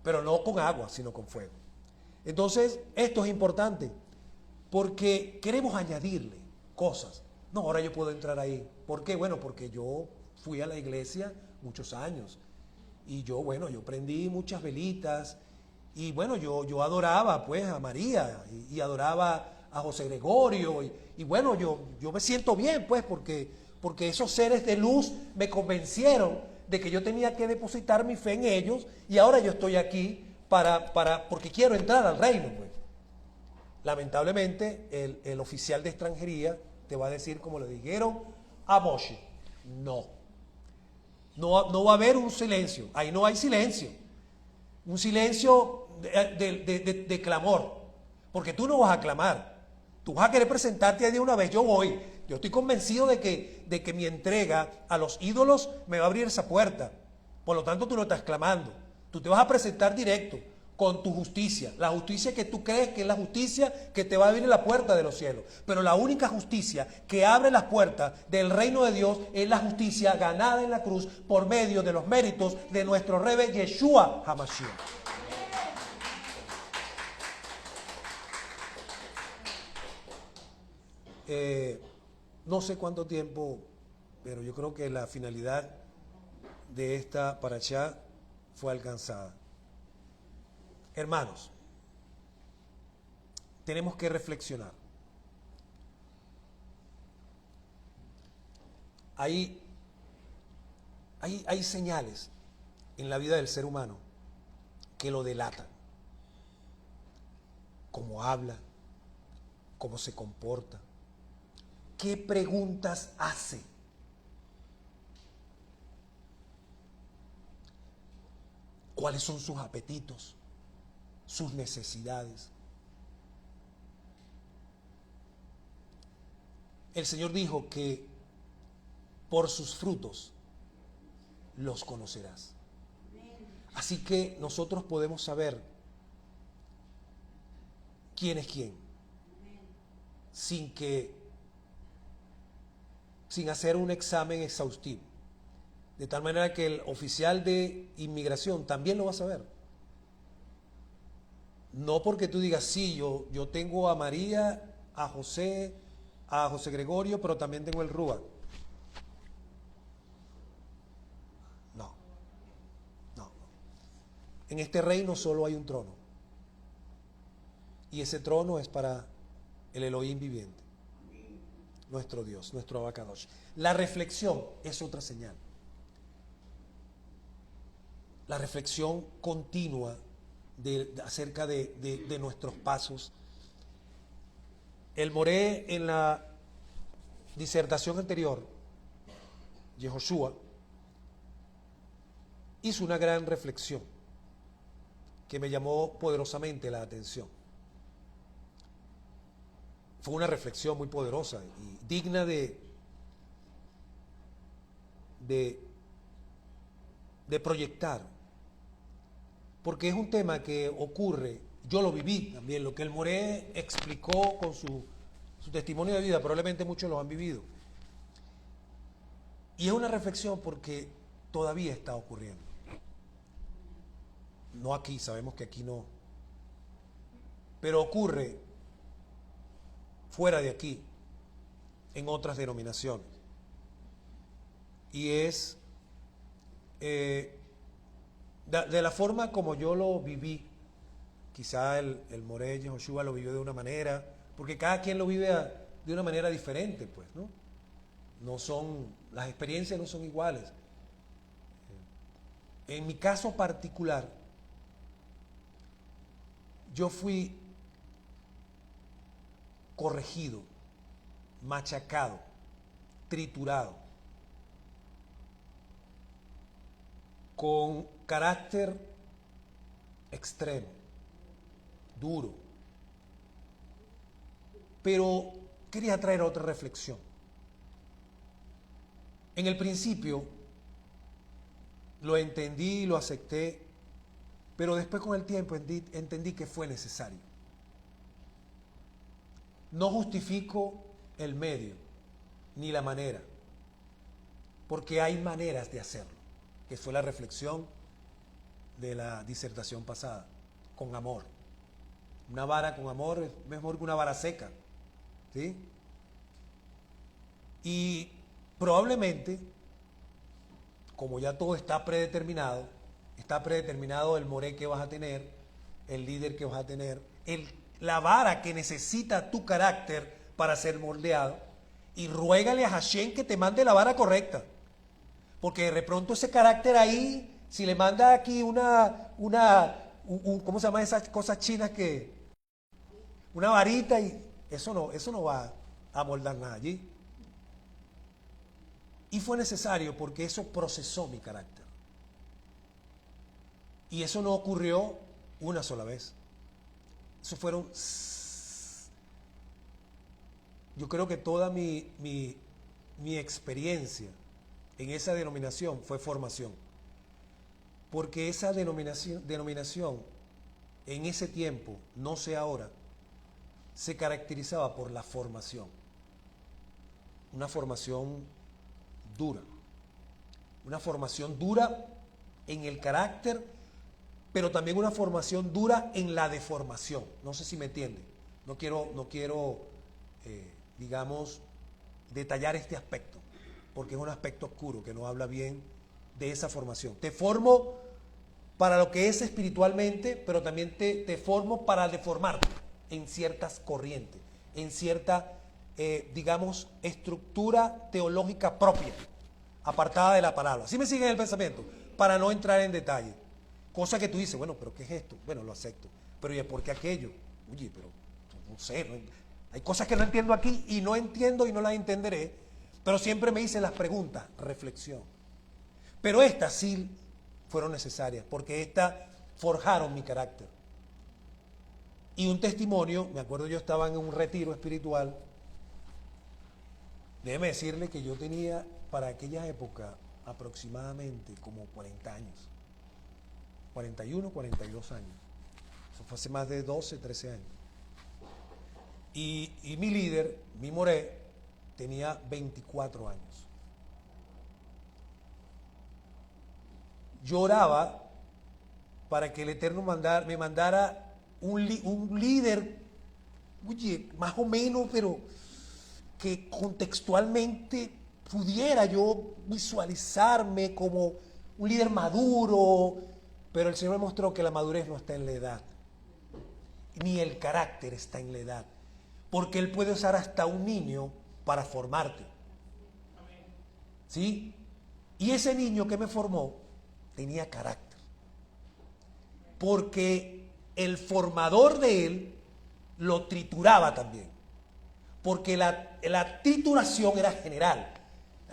Pero no con agua, sino con fuego. Entonces, esto es importante, porque queremos añadirle cosas. No, ahora yo puedo entrar ahí. ¿Por qué? Bueno, porque yo fui a la iglesia muchos años, y yo prendí muchas velitas, y bueno, yo adoraba pues a María, y adoraba a José Gregorio, y bueno, yo me siento bien pues porque porque esos seres de luz me convencieron de que yo tenía que depositar mi fe en ellos y ahora yo estoy aquí porque quiero entrar al reino, pues. Lamentablemente, el oficial de extranjería te va a decir, como le dijeron a Moshe, no va a haber un silencio, ahí no hay silencio, un silencio de clamor, porque tú no vas a clamar, tú vas a querer presentarte ahí de una vez, yo estoy convencido de que mi entrega a los ídolos me va a abrir esa puerta, por lo tanto tú no estás clamando, tú te vas a presentar directo, con tu justicia, la justicia que tú crees que es la justicia que te va a abrir la puerta de los cielos. Pero la única justicia que abre las puertas del reino de Dios es la justicia ganada en la cruz por medio de los méritos de nuestro Rebe Yeshua HaMashiach. No sé cuánto tiempo, pero yo creo que la finalidad de esta parashá fue alcanzada. Hermanos, tenemos que reflexionar. Hay señales en la vida del ser humano que lo delatan. Cómo habla, cómo se comporta, qué preguntas hace. ¿Cuáles son sus apetitos? Sus necesidades. El Señor dijo que por sus frutos los conocerás. Así que nosotros podemos saber quién es quién, sin hacer un examen exhaustivo. De tal manera que el oficial de inmigración también lo va a saber. No porque tú digas, sí, yo tengo a María, a José Gregorio, pero también tengo el Rúa. No. En este reino solo hay un trono. Y ese trono es para el Elohim viviente. Nuestro Dios, nuestro Abacadosh. La reflexión es otra señal. La reflexión continua acerca de nuestros pasos. El Moré en la disertación anterior, Yehoshua, hizo una gran reflexión que me llamó poderosamente la atención. Fue una reflexión muy poderosa y digna de proyectar, porque es un tema que ocurre, yo lo viví también, lo que el Moré explicó con su testimonio de vida, probablemente muchos lo han vivido. Y es una reflexión porque todavía está ocurriendo. No aquí, sabemos que aquí no, pero ocurre fuera de aquí, en otras denominaciones. Y es de la forma como yo lo viví. Quizá el Moré Yehoshua lo vivió de una manera, porque cada quien lo vive de una manera diferente, pues, ¿no? Las experiencias no son iguales. En mi caso particular, yo fui corregido, machacado, triturado, con carácter extremo, duro. Pero quería traer otra reflexión. En el principio lo entendí, lo acepté, pero después con el tiempo entendí que fue necesario. No justifico el medio ni la manera, porque hay maneras de hacerlo, que fue la reflexión de la disertación pasada, con amor. Una vara con amor es mejor que una vara seca, ¿sí? Y probablemente, como ya todo está predeterminado el Moré que vas a tener, el líder que vas a tener, la vara que necesita tu carácter para ser moldeado, y ruégale a Hashem que te mande la vara correcta. Porque de pronto ese carácter ahí, si le manda aquí ¿cómo se llama esas cosas chinas que? Una varita y eso no va a moldar nada allí. Y fue necesario porque eso procesó mi carácter. Y eso no ocurrió una sola vez. Eso fueron... Yo creo que toda mi experiencia en esa denominación fue formación. Porque esa denominación en ese tiempo, no sé ahora, se caracterizaba por la formación. Una formación dura. Una formación dura en el carácter, pero también una formación dura en la deformación. No sé si me entiende. No quiero digamos, detallar este aspecto, porque es un aspecto oscuro que no habla bien de esa formación. Te formo para lo que es espiritualmente, pero también te formo para deformarte en ciertas corrientes, en cierta, digamos, estructura teológica propia, apartada de la palabra. ¿Sí me siguen el pensamiento? Para no entrar en detalle. Cosa que tú dices, bueno, pero ¿qué es esto? Bueno, lo acepto. Pero ¿y por qué aquello? Oye, pero no sé, hay cosas que no entiendo aquí y no entiendo y no las entenderé, pero siempre me hice las preguntas, reflexión. Pero estas sí fueron necesarias, porque estas forjaron mi carácter. Y un testimonio, me acuerdo yo estaba en un retiro espiritual, déjeme decirle que yo tenía para aquella época aproximadamente como 40 años, 41, 42 años. Eso fue hace más de 12, 13 años. Y mi líder, mi moré, tenía 24 años. Yo oraba para que el Eterno me mandara un líder, oye, más o menos, pero que contextualmente pudiera yo visualizarme como un líder maduro, pero el Señor me mostró que la madurez no está en la edad, ni el carácter está en la edad, porque Él puede usar hasta un niño para formarte. ¿Sí? Y ese niño que me formó tenía carácter, porque el formador de él lo trituraba también, porque la trituración era general.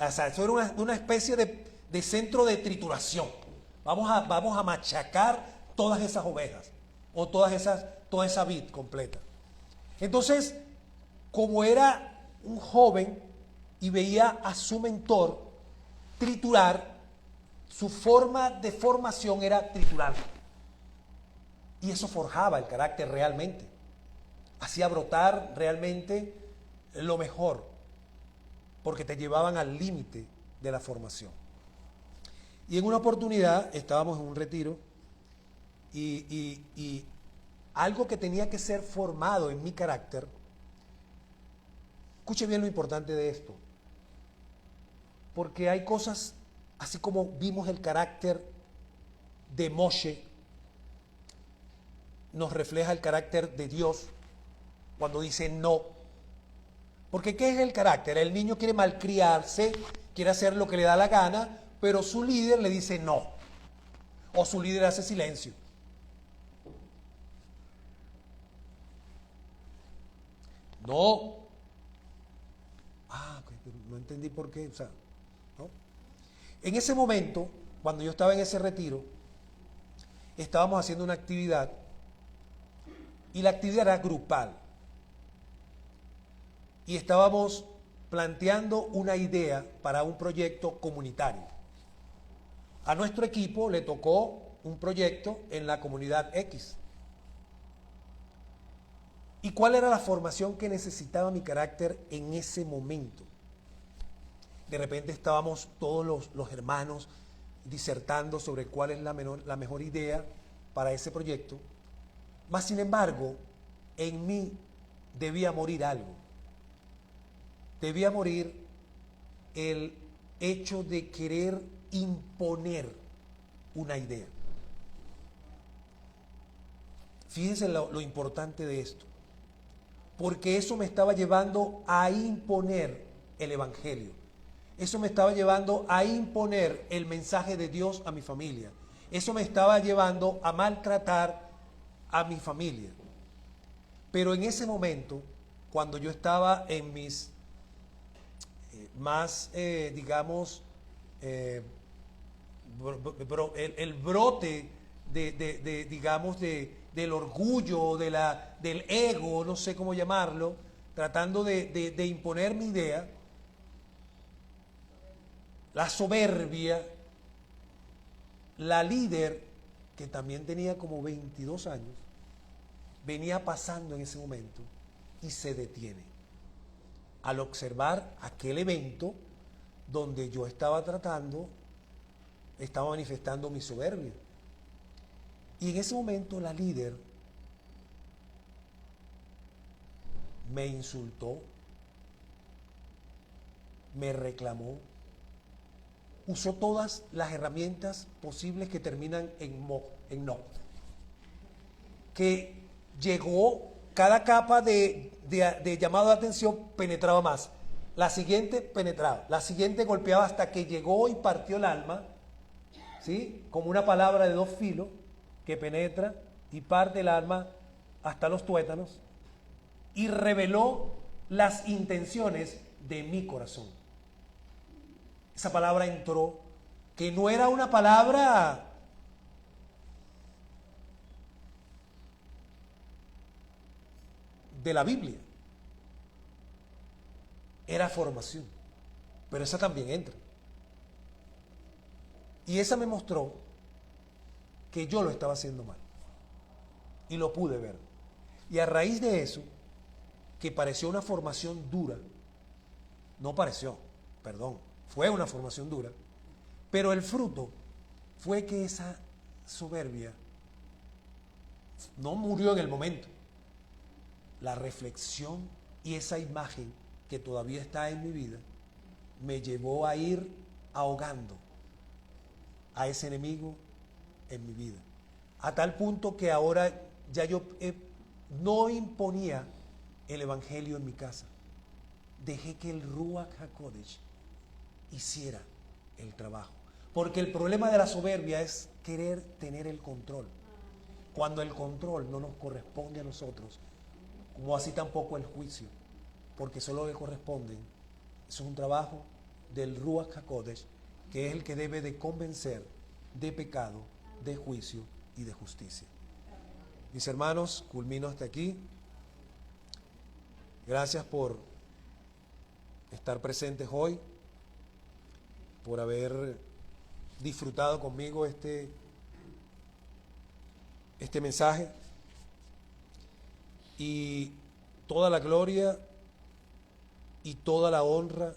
O sea, eso era una especie de centro de trituración. Vamos a machacar todas esas ovejas o toda esa vid completa. Entonces, como era un joven y veía a su mentor triturar, su forma de formación era triturar. Y eso forjaba el carácter realmente. Hacía brotar realmente lo mejor, porque te llevaban al límite de la formación. Y en una oportunidad estábamos en un retiro y algo que tenía que ser formado en mi carácter. Escuche bien lo importante de esto, porque hay cosas, así como vimos el carácter de Moshe, nos refleja el carácter de Dios cuando dice no. Porque ¿qué es el carácter? El niño quiere malcriarse, quiere hacer lo que le da la gana, pero su líder le dice no, o su líder hace silencio. No. Pero no entendí por qué, o sea, ¿no? En ese momento, cuando yo estaba en ese retiro, estábamos haciendo una actividad y la actividad era grupal. Y estábamos planteando una idea para un proyecto comunitario. A nuestro equipo le tocó un proyecto en la comunidad X. ¿Y cuál era la formación que necesitaba mi carácter en ese momento? De repente estábamos todos los hermanos disertando sobre cuál es la mejor idea para ese proyecto. Mas, sin embargo, en mí debía morir algo. Debía morir el hecho de querer imponer una idea. Fíjense lo importante de esto, porque eso me estaba llevando a imponer el evangelio. Eso me estaba llevando a imponer el mensaje de Dios a mi familia. Eso me estaba llevando a maltratar a mi familia. Pero en ese momento, cuando yo estaba en mis más, digamos, el brote digamos, del orgullo, del ego, no sé cómo llamarlo, tratando de imponer mi idea, la soberbia, la líder, que también tenía como 22 años, venía pasando en ese momento y se detiene al observar aquel evento donde yo estaba manifestando mi soberbia. Y en ese momento la líder me insultó, me reclamó, usó todas las herramientas posibles que terminan en no. Que llegó, cada capa de llamado de atención penetraba más. La siguiente penetraba, la siguiente golpeaba hasta que llegó y partió el alma, ¿sí? Como una palabra de dos filos que penetra y parte el alma hasta los tuétanos y reveló las intenciones de mi corazón. Esa palabra entró, que no era una palabra de la Biblia, era formación, pero esa también entra. Y esa me mostró que yo lo estaba haciendo mal, y lo pude ver. Y a raíz de eso, que pareció una formación dura, fue una formación dura, pero el fruto fue que esa soberbia no murió en el momento. La reflexión y esa imagen que todavía está en mi vida me llevó a ir ahogando a ese enemigo en mi vida, a tal punto que ahora ya yo no imponía el evangelio en mi casa. Dejé que el Ruach HaKodesh hiciera el trabajo, porque el problema de la soberbia es querer tener el control, cuando el control no nos corresponde a nosotros, como así tampoco el juicio, porque solo le corresponden. Eso es un trabajo del Ruach HaKodesh, que es el que debe de convencer de pecado, de juicio y de justicia. Mis hermanos, culmino hasta aquí. Gracias por estar presentes hoy, por haber disfrutado conmigo este mensaje. Y toda la gloria y toda la honra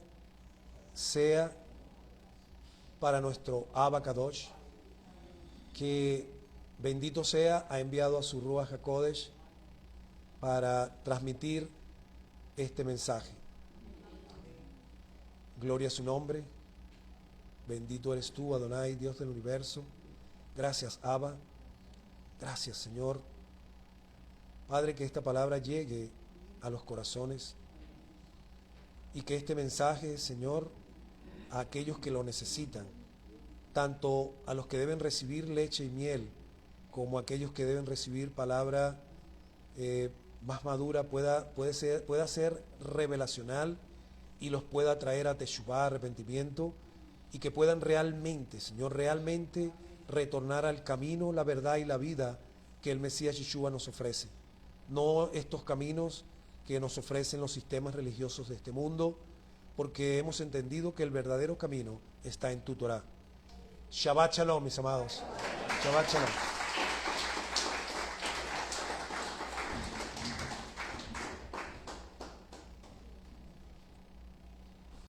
sea para nuestro Abba Kadosh, que bendito sea, ha enviado a su Ruach HaKodesh para transmitir este mensaje. Gloria a su nombre. Bendito eres tú, Adonai, Dios del universo. Gracias, Abba. Gracias, Señor. Padre, que esta palabra llegue a los corazones y que este mensaje, Señor, a aquellos que lo necesitan, tanto a los que deben recibir leche y miel, como a aquellos que deben recibir palabra más madura, pueda ser revelacional y los pueda traer a teshuvá, arrepentimiento, y que puedan realmente, Señor, realmente retornar al camino, la verdad y la vida que el Mesías Yeshua nos ofrece. No estos caminos que nos ofrecen los sistemas religiosos de este mundo, porque hemos entendido que el verdadero camino está en tu Torah. Shabbat Shalom, mis amados. Shabbat Shalom.